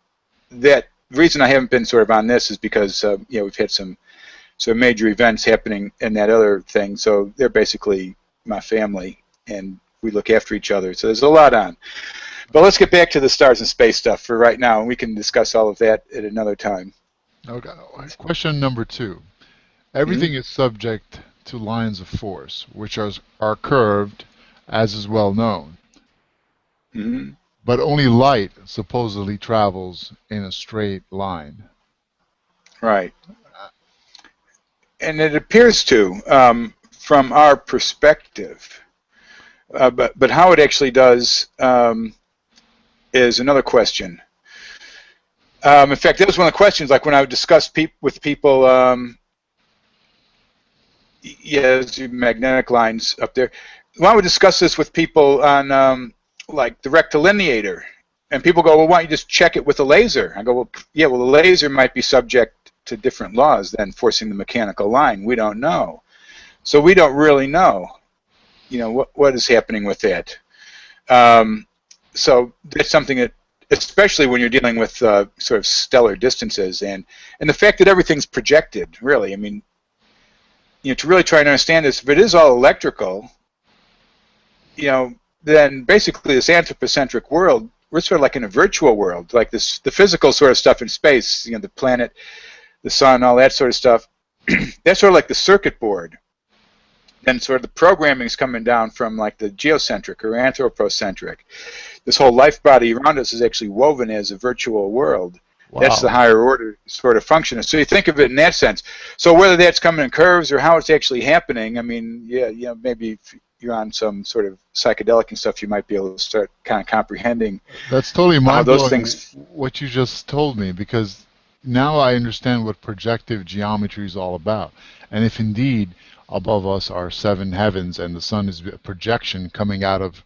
that the reason I haven't been sort of on this is because you know, we've had some major events happening in that other thing. So they're basically my family, and we look after each other. So there's a lot on. But let's get back to the stars and space stuff for right now, and we can discuss all of that at another time. Okay. Question number 2. Everything is subject to lines of force, which are curved, as is well known. But only light supposedly travels in a straight line. Right. And it appears to, from our perspective, but how it actually does is another question. In fact, that was one of the questions, like when I would discuss with people, yeah, the magnetic lines up there. When I would discuss this with people on like the rectilineator, and people go, well, why don't you just check it with a laser? I go, well, yeah, well, the laser might be subject to different laws than forcing the mechanical line. We don't know. So we don't really know, you know, what is happening with that. So that's something that, especially when you're dealing with sort of stellar distances, and the fact that everything's projected, really. I mean, to really try and understand this, if it is all electrical, then basically this anthropocentric world, we're sort of like in a virtual world, like this, the physical sort of stuff in space, the planet, the sun, all that sort of stuff. That's sort of like the circuit board. Then sort of the programming is coming down from like the geocentric or anthropocentric. This whole life body around us is actually woven as a virtual world. Wow. That's the higher order sort of function. So you think of it in that sense. So whether that's coming in curves or how it's actually happening, I mean, yeah, maybe if you're on some sort of psychedelic and stuff, you might be able to start kind of comprehending. That's totally mind-blowing, those things. What you just told me, because now I understand what projective geometry is all about. And if indeed above us are seven heavens and the sun is a projection coming out of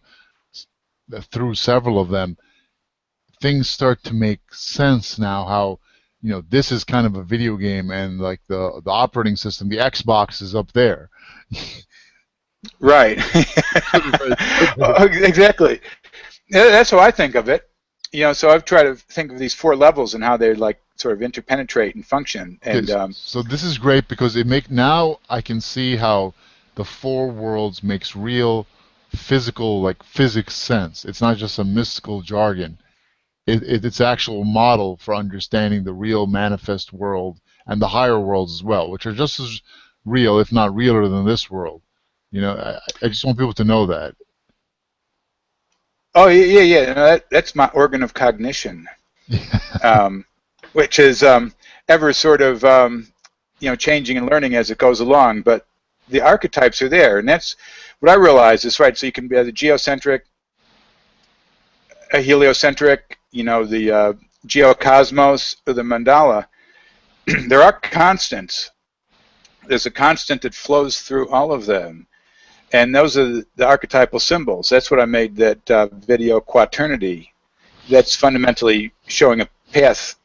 through several of them, things start to make sense now. How this is kind of a video game, and like the operating system, the Xbox is up there. Right. Exactly. That's how I think of it. So I've tried to think of these four levels and how they like sort of interpenetrate and function. And so this is great because now I can see how the four worlds makes real physical, like physics sense. It's not just a mystical jargon. It's actual model for understanding the real manifest world and the higher worlds as well, which are just as real, if not realer than this world. I just want people to know that. Oh yeah. That's my organ of cognition, which is ever sort of changing and learning as it goes along. But the archetypes are there, and that's what I realize is right. So you can be the geocentric, a heliocentric, the geocosmos, or the mandala. There are constants. There's a constant that flows through all of them. And those are the archetypal symbols. That's what I made that video, Quaternity. That's fundamentally showing a path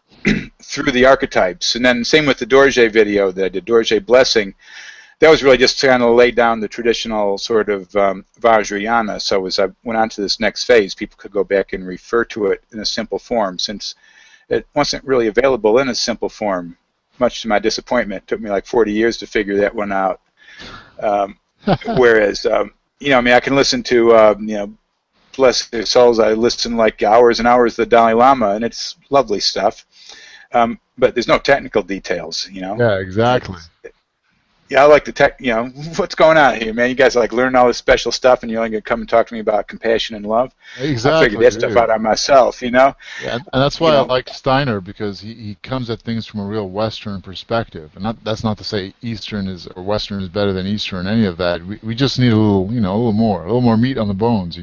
through the archetypes. And then same with the Dorje video that I did, Dorje Blessing. That was really just trying to lay down the traditional sort of Vajrayana. So as I went on to this next phase, people could go back and refer to it in a simple form, since it wasn't really available in a simple form, much to my disappointment. It took me like 40 years to figure that one out. Whereas, I mean, I can listen to, bless their souls, I listen like hours and hours to the Dalai Lama, and it's lovely stuff. But there's no technical details, Yeah, exactly. Yeah, I like the tech, what's going on here, man? You guys are like learning all this special stuff, and you're only going to come and talk to me about compassion and love? Exactly. I figured that stuff out on myself, Yeah, and that's why I like Steiner, because he comes at things from a real Western perspective. And that's not to say Eastern or Western is better than Eastern, any of that. We just need a little, a little more meat on the bones,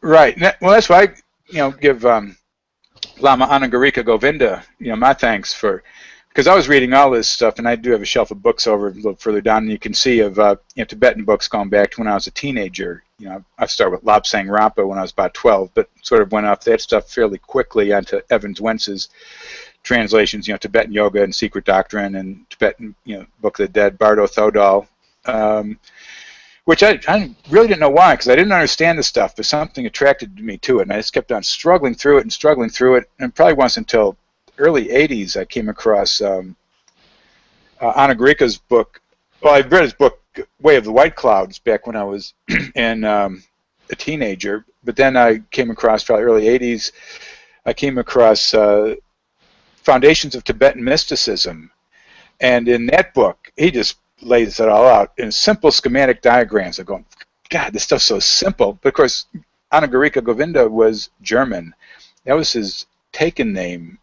Right. Well, that's why I, give Lama Anagarika Govinda, my thanks for. Because I was reading all this stuff, and I do have a shelf of books over a little further down, and you can see of Tibetan books going back to when I was a teenager. I started with Lobsang Rampa when I was about 12, but sort of went off that stuff fairly quickly onto Evans Wentz's translations, Tibetan Yoga and Secret Doctrine, and Tibetan, Book of the Dead, Bardo Thodol, which I really didn't know why, because I didn't understand the stuff, but something attracted me to it, and I just kept on struggling through it, and probably once until early 80s, I came across Anagarika's book. Well, I read his book, Way of the White Clouds, back when I was a teenager. But then I came across, probably early 80s, I came across Foundations of Tibetan Mysticism. And in that book, he just lays it all out in simple schematic diagrams. I'm going, God, this stuff's so simple. But of course, Anagarika Govinda was German. That was his taken name.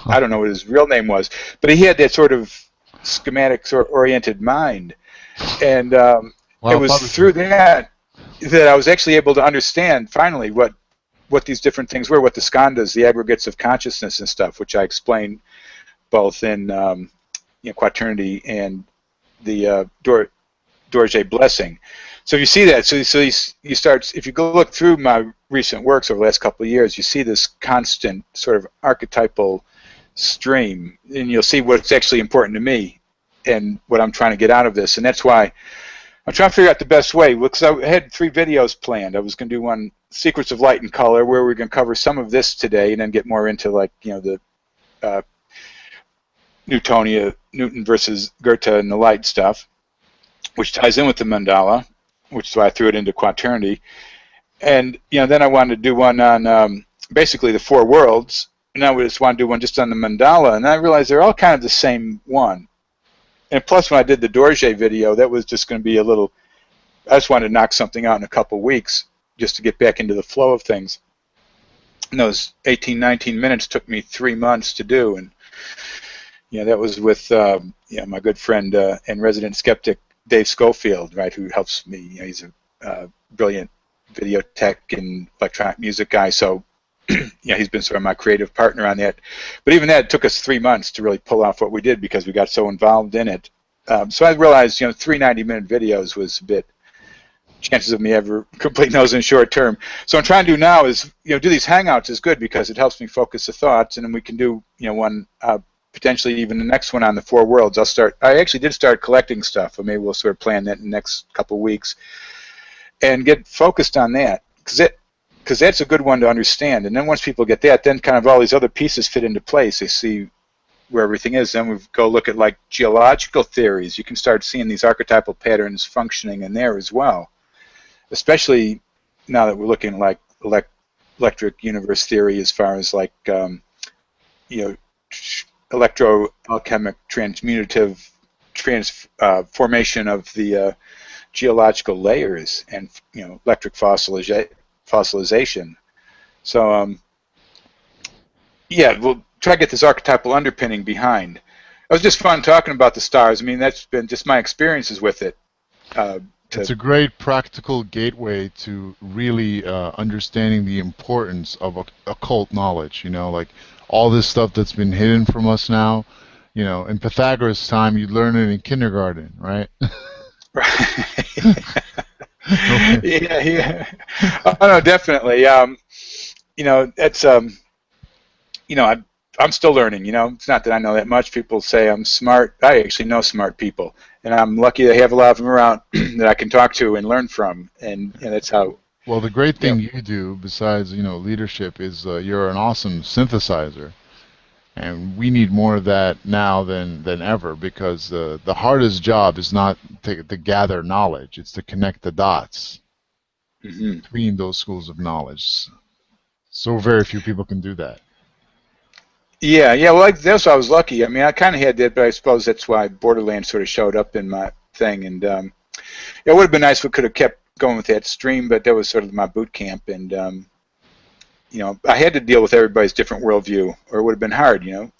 I don't know what his real name was, but he had that sort of schematic, sort of oriented mind, and it was through that I was actually able to understand finally what these different things were, what the skandhas, the aggregates of consciousness and stuff, which I explained both in Quaternity and the Dorje Blessing. So you see that. So you start, if you go look through my recent works over the last couple of years, you see this constant sort of archetypal stream, and you'll see what's actually important to me and what I'm trying to get out of this. And that's why I'm trying to figure out the best way, because I had 3 videos planned. I was going to do one secrets of light and color, where we're going to cover some of this today, and then get more into like the Newton versus Goethe and the light stuff, which ties in with the mandala, which is why I threw it into quaternity. And then I wanted to do one on basically the four worlds, and I just want to do one just on the mandala, and I realized they're all kind of the same one. And plus, when I did the Dorje video, that was just going to be a little. I just wanted to knock something out in a couple weeks just to get back into the flow of things. And those 18, 19 minutes took me 3 months to do, and that was with my good friend and resident skeptic Dave Schofield, right, who helps me. He's a brilliant video tech and electronic music guy, so he's been sort of my creative partner on that. But even that, it took us 3 months to really pull off what we did because we got so involved in it. So I realized 3 90-minute videos was a bit chances of me ever completing those in short term. So what I'm trying to do now is do these hangouts is good because it helps me focus the thoughts, and then we can do one potentially even the next one on the four worlds. I actually did start collecting stuff, but maybe we'll sort of plan that in the next couple weeks and get focused on that because that's a good one to understand. And then once people get that, then kind of all these other pieces fit into place. They see where everything is. Then we go look at like geological theories. You can start seeing these archetypal patterns functioning in there as well, especially now that we're looking at like electric universe theory as far as like electroalchemic transmutative formation of the geological layers and electric fossilization. So we'll try to get this archetypal underpinning behind. It was just fun talking about the stars. I mean, that's been just my experiences with it. It's a great practical gateway to really understanding the importance of occult knowledge. Like all this stuff that's been hidden from us now. In Pythagoras' time, you'd learn it in kindergarten, right? Right. Yeah. Oh no, definitely. It's I'm still learning. It's not that I know that much. People say I'm smart. I actually know smart people, and I'm lucky to have a lot of them around that I can talk to and learn from. And that's how. Well, the great thing you do, besides leadership, is you're an awesome synthesizer, and we need more of that now than ever, because the hardest job is not to gather knowledge; it's to connect the dots between those schools of knowledge. So very few people can do that. Yeah. Well, that's why I was lucky. I mean, I kind of had that, but I suppose that's why Borderlands sort of showed up in my thing. And it would have been nice if we could have kept going with that stream, but that was sort of my boot camp. And I had to deal with everybody's different worldview, or it would have been hard. And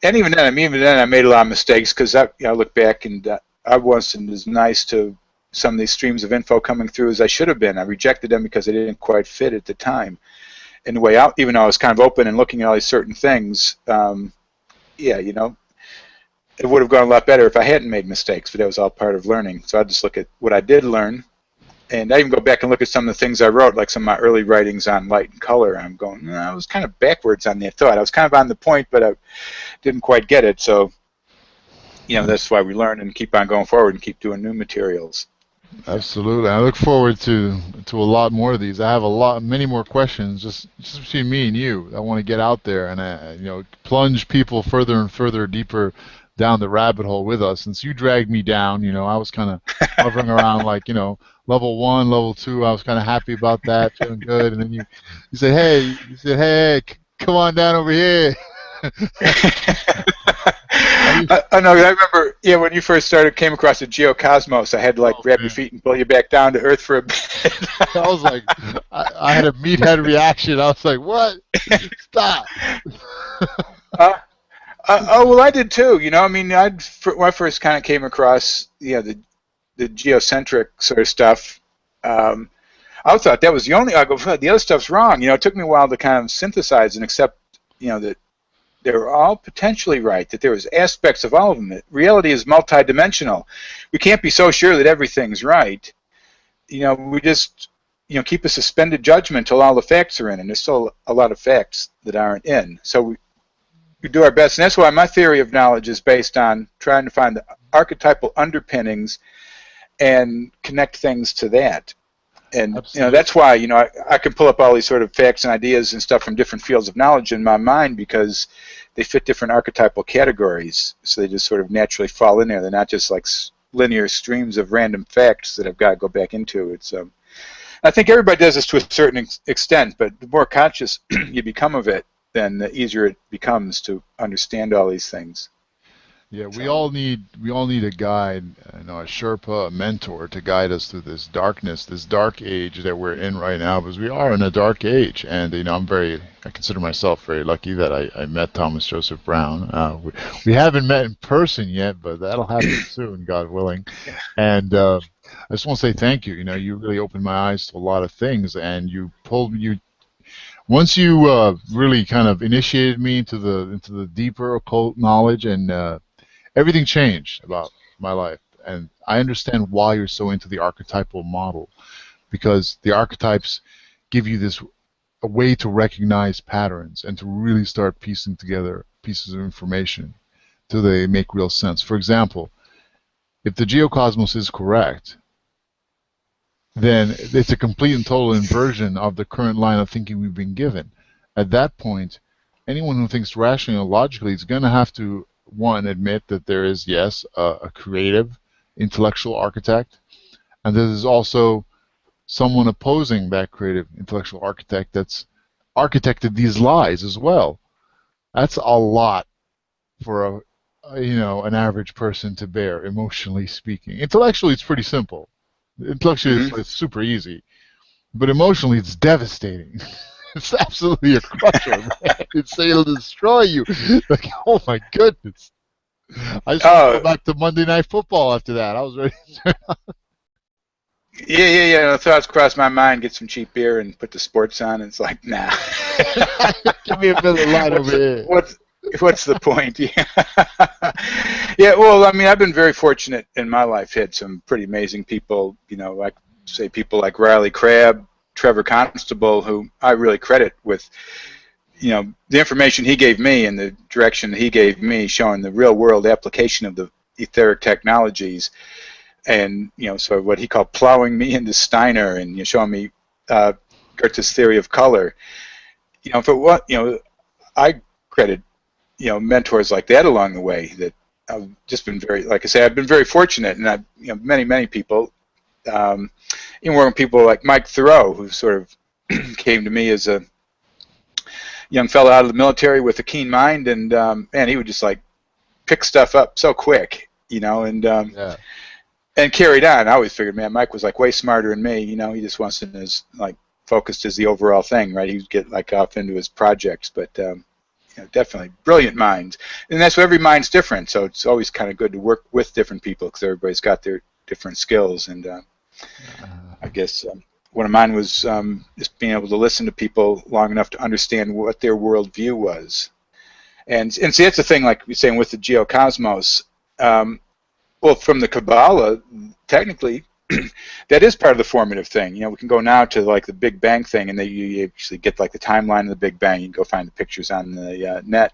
even then, I made a lot of mistakes because I look back and I wasn't as nice to some of these streams of info coming through as I should have been. I rejected them because they didn't quite fit at the time. In the way out, even though I was kind of open and looking at all these certain things, it would have gone a lot better if I hadn't made mistakes, but that was all part of learning. So I just look at what I did learn, and I even go back and look at some of the things I wrote, like some of my early writings on light and color. I'm going, I was kind of backwards on that thought. I was kind of on the point, but I didn't quite get it. So, that's why we learn and keep on going forward and keep doing new materials. Absolutely. I look forward to a lot more of these. I have many more questions just between me and you. I want to get out there and plunge people further and further deeper down the rabbit hole with us. Since you dragged me down, I was kind of hovering around like, level 1, level 2. I was kind of happy about that, feeling good. And then you said, hey, come on down over here. I know. I remember, when you first came across the Geocosmos, I had to grab your feet and pull you back down to Earth for a bit. I was like, I had a meathead reaction. I was like, what? Stop. Well, I did too. When I first kind of came across, the geocentric sort of stuff, I thought that was the only. I go, the other stuff's wrong. It took me a while to kind of synthesize and accept, that they were all potentially right, that there was aspects of all of them. Reality is multidimensional. We can't be so sure that everything's right. We just, keep a suspended judgment until all the facts are in, and there's still a lot of facts that aren't in. So we do our best, and that's why my theory of knowledge is based on trying to find the archetypal underpinnings and connect things to that. And Absolutely. that's why I can pull up all these sort of facts and ideas and stuff from different fields of knowledge in my mind, because they fit different archetypal categories, so they just sort of naturally fall in there. They're not just like linear streams of random facts that I've got to go back into. It's I think everybody does this to a certain extent, but the more conscious you become of it, then the easier it becomes to understand all these things. Yeah, we all need a guide, a Sherpa, a mentor to guide us through this darkness, this dark age that we're in right now, because we are in a dark age. And I consider myself very lucky that I met Thomas Joseph Brown. We haven't met in person yet, but that'll happen soon, God willing. And I just want to say thank you. You really opened my eyes to a lot of things, and once you really kind of initiated me into the deeper occult knowledge, and everything changed about my life. And I understand why you're so into the archetypal model, because the archetypes give you a way to recognize patterns and to really start piecing together pieces of information till they make real sense. For example, if the geocosmos is correct, then it's a complete and total inversion of the current line of thinking we've been given. At that point, anyone who thinks rationally or logically is going to have to, one, admit that there is, yes, a creative, intellectual architect, and there is also someone opposing that creative, intellectual architect that's architected these lies as well. That's a lot for an average person to bear, emotionally speaking. Intellectually, it's pretty simple. Intellectually, it's super easy, but emotionally, it's devastating. It's absolutely a crusher, man. It'll destroy you. Like, oh my goodness. I just want to go back to Monday Night Football after that. I was ready to turn on. Yeah. The thoughts cross my mind, get some cheap beer and put the sports on, and it's like, nah. Give me a Miller Lite over here. What's the point? Yeah, well, I mean, I've been very fortunate in my life. Had some pretty amazing people, like, say, people like Riley Crabb, Trevor Constable, who I really credit with, the information he gave me and the direction he gave me, showing the real world application of the etheric technologies, and sort of what he called plowing me into Steiner, and showing me Goethe's theory of color. For what I credit mentors like that along the way. That I've just been very, like I say, I've been very fortunate, and I've many people. Even working with people like Mike Thoreau, who sort of came to me as a young fellow out of the military with a keen mind, and he would just like pick stuff up so quick, and carried on. I always figured, man, Mike was like way smarter than me. He just wasn't as like focused as the overall thing, right? He'd get like off into his projects, but definitely brilliant minds, and that's why every mind's different. So it's always kind of good to work with different people, because everybody's got their different skills, and I guess one of mine was just being able to listen to people long enough to understand what their worldview was. And see, that's the thing, like you're saying with the geocosmos. Well, from the Kabbalah, technically, that is part of the formative thing. We can go now to like the Big Bang thing, and then you actually get like the timeline of the Big Bang. You can go find the pictures on the net.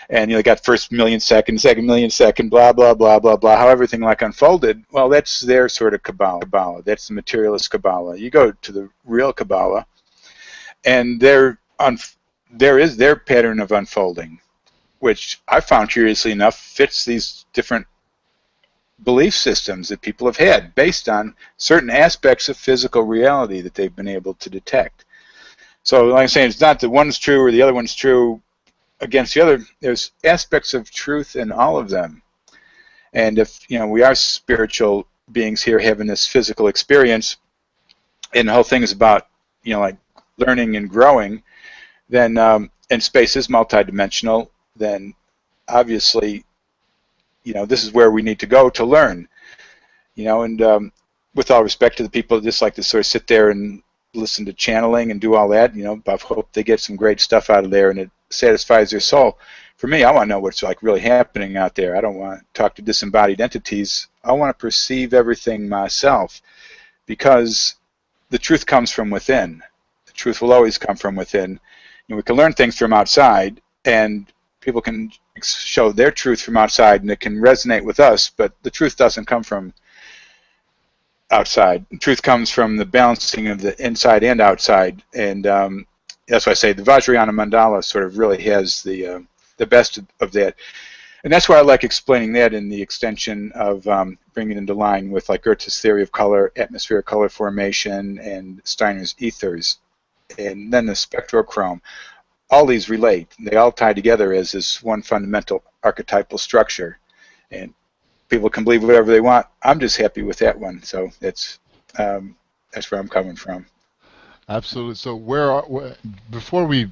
And they got first million second, second million second, blah, blah, blah, blah, blah, how everything like unfolded. Well, that's their sort of Kabbalah. That's the materialist Kabbalah. You go to the real Kabbalah, and there is their pattern of unfolding, which I found, curiously enough, fits these different belief systems that people have had based on certain aspects of physical reality that they've been able to detect. So, like I'm saying, it's not that one's true or the other one's true against the other. There's aspects of truth in all of them. And if we are spiritual beings here having this physical experience, and the whole thing is about like learning and growing, then and space is multidimensional, then obviously this is where we need to go to learn. And with all respect to the people that just like to sort of sit there and listen to channeling and do all that, I hope they get some great stuff out of there and it satisfies their soul. For me, I want to know what's like really happening out there. I don't want to talk to disembodied entities. I want to perceive everything myself, because the truth comes from within. The truth will always come from within. We can learn things from outside, and people can show their truth from outside, and it can resonate with us, but the truth doesn't come from outside. Truth comes from the balancing of the inside and outside, and that's why I say the Vajrayana mandala sort of really has the best of that. And that's why I like explaining that in the extension of bringing it into line with like Goethe's theory of color, atmospheric color formation, and Steiner's ethers, and then the spectrochrome. All these relate. They all tie together as this one fundamental archetypal structure. And people can believe whatever they want. I'm just happy with that one. So that's where I'm coming from. Absolutely. So before we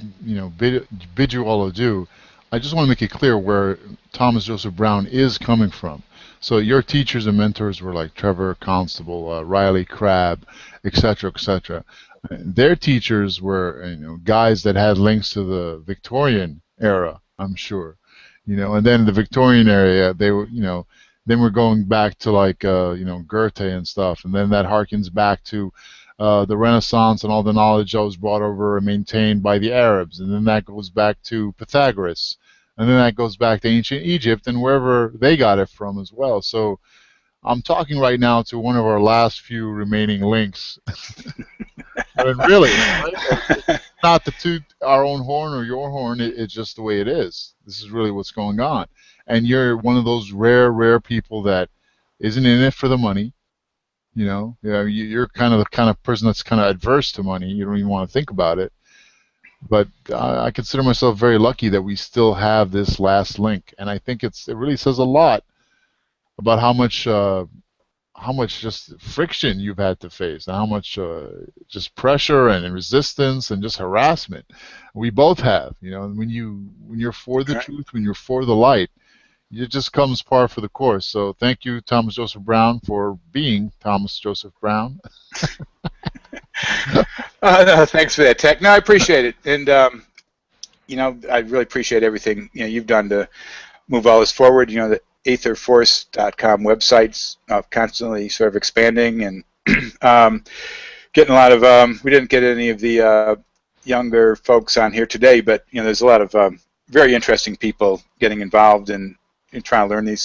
bid you all adieu, I just want to make it clear where Thomas Joseph Brown is coming from. So your teachers and mentors were like Trevor Constable, Riley Crabb, etc., etc. Their teachers were guys that had links to the Victorian era, I'm sure, and then in the Victorian area they were, then we're going back to like Goethe and stuff, and then that harkens back to the Renaissance and all the knowledge that was brought over and maintained by the Arabs, and then that goes back to Pythagoras, and then that goes back to ancient Egypt and wherever they got it from as well. So I'm talking right now to one of our last few remaining links. But really, it's not to toot our own horn or your horn, it's just the way it is. This is really what's going on. And you're one of those rare people that isn't in it for the money. You're kind of the kind of person that's kind of adverse to money. You don't even want to think about it. But I consider myself very lucky that we still have this last link, and I think it really says a lot about how much just friction you've had to face, and how much just pressure and resistance and just harassment we both have. When you're for the truth, when you're for the light, it just comes par for the course. So thank you, Thomas Joseph Brown, for being Thomas Joseph Brown. No, thanks for that, Tech. No, I appreciate it, and I really appreciate everything you've done to move all this forward. The aetherforce.com website's constantly sort of expanding and getting a lot of. We didn't get any of the younger folks on here today, but there's a lot of very interesting people getting involved in trying to learn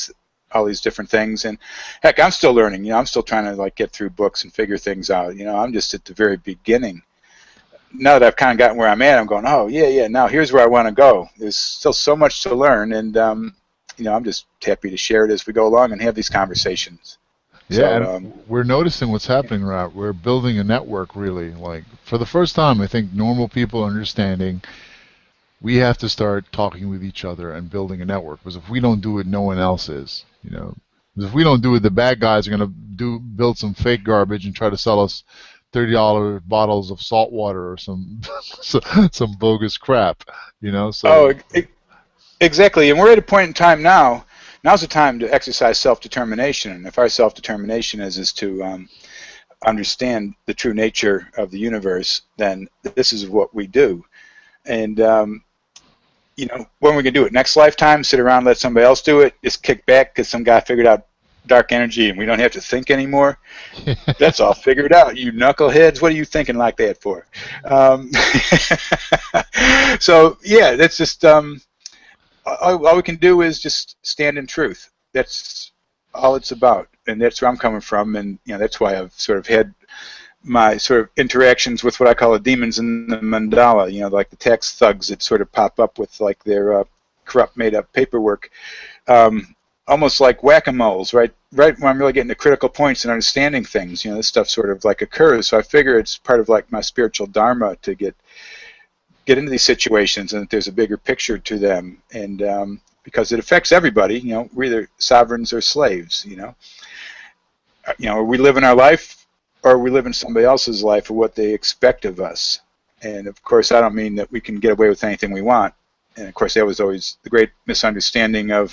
all these different things. And heck, I'm still learning. I'm still trying to like get through books and figure things out. I'm just at the very beginning. Now that I've kind of gotten where I'm at, I'm going, oh yeah. Now here's where I want to go. There's still so much to learn, and I'm just happy to share it as we go along and have these conversations. Yeah, so, and we're noticing what's happening, right? We're building a network, really. Like, for the first time, I think normal people are understanding we have to start talking with each other and building a network. Because if we don't do it, no one else is. Because if we don't do it, the bad guys are going to build some fake garbage and try to sell us $30 bottles of salt water or some bogus crap. So. Exactly, and we're at a point in time now. Now's the time to exercise self-determination, and if our self-determination is to understand the true nature of the universe, then this is what we do. And when we're going to do it? Next lifetime? Sit around and let somebody else do it? Just kick back because some guy figured out dark energy and we don't have to think anymore? That's all figured out, you knuckleheads. What are you thinking like that for? So, yeah, that's just... all we can do is just stand in truth. That's all it's about, and that's where I'm coming from, and that's why I've sort of had my sort of interactions with what I call the demons in the mandala. Like the tax thugs that sort of pop up with like their corrupt, made-up paperwork, almost like whack-a-moles, right? Right when I'm really getting to critical points and understanding things, this stuff sort of like occurs. So I figure it's part of like my spiritual dharma to get into these situations, and that there's a bigger picture to them, and because it affects everybody. We're either sovereigns or slaves. Are we living our life, or are we living somebody else's life, or what they expect of us? And of course, I don't mean that we can get away with anything we want. And of course, that was always the great misunderstanding of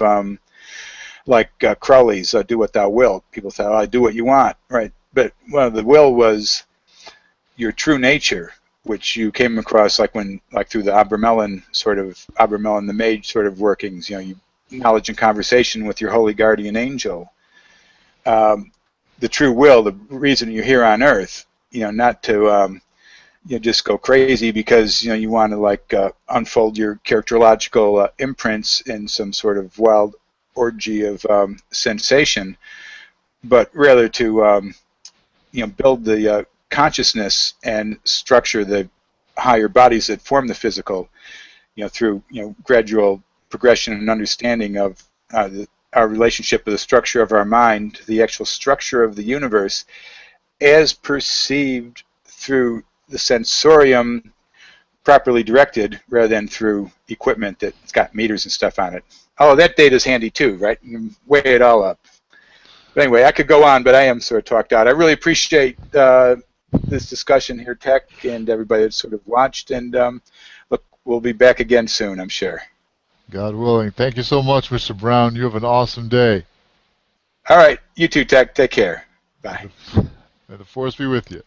Crowley's "Do What Thou Wilt." People thought, "I do what you want," right? But the will was your true nature, which you came across through the Abramelin the mage sort of workings, you knowledge and conversation with your holy guardian angel. The true will, the reason you're here on Earth, not to just go crazy because you want to unfold your characterological imprints in some sort of wild orgy of sensation, but rather to build the consciousness and structure the higher bodies that form the physical, through gradual progression and understanding of our relationship with the structure of our mind to the actual structure of the universe as perceived through the sensorium properly directed rather than through equipment that's got meters and stuff on it. Oh, that data's handy too, right? You can weigh it all up. But anyway, I could go on, but I am sort of talked out. I really appreciate this discussion here, Tech, and everybody that sort of watched. And look, we'll be back again soon, I'm sure. God willing. Thank you so much, Mr. Brown. You have an awesome day. All right. You too, Tech. Take care. Bye. May the force be with you.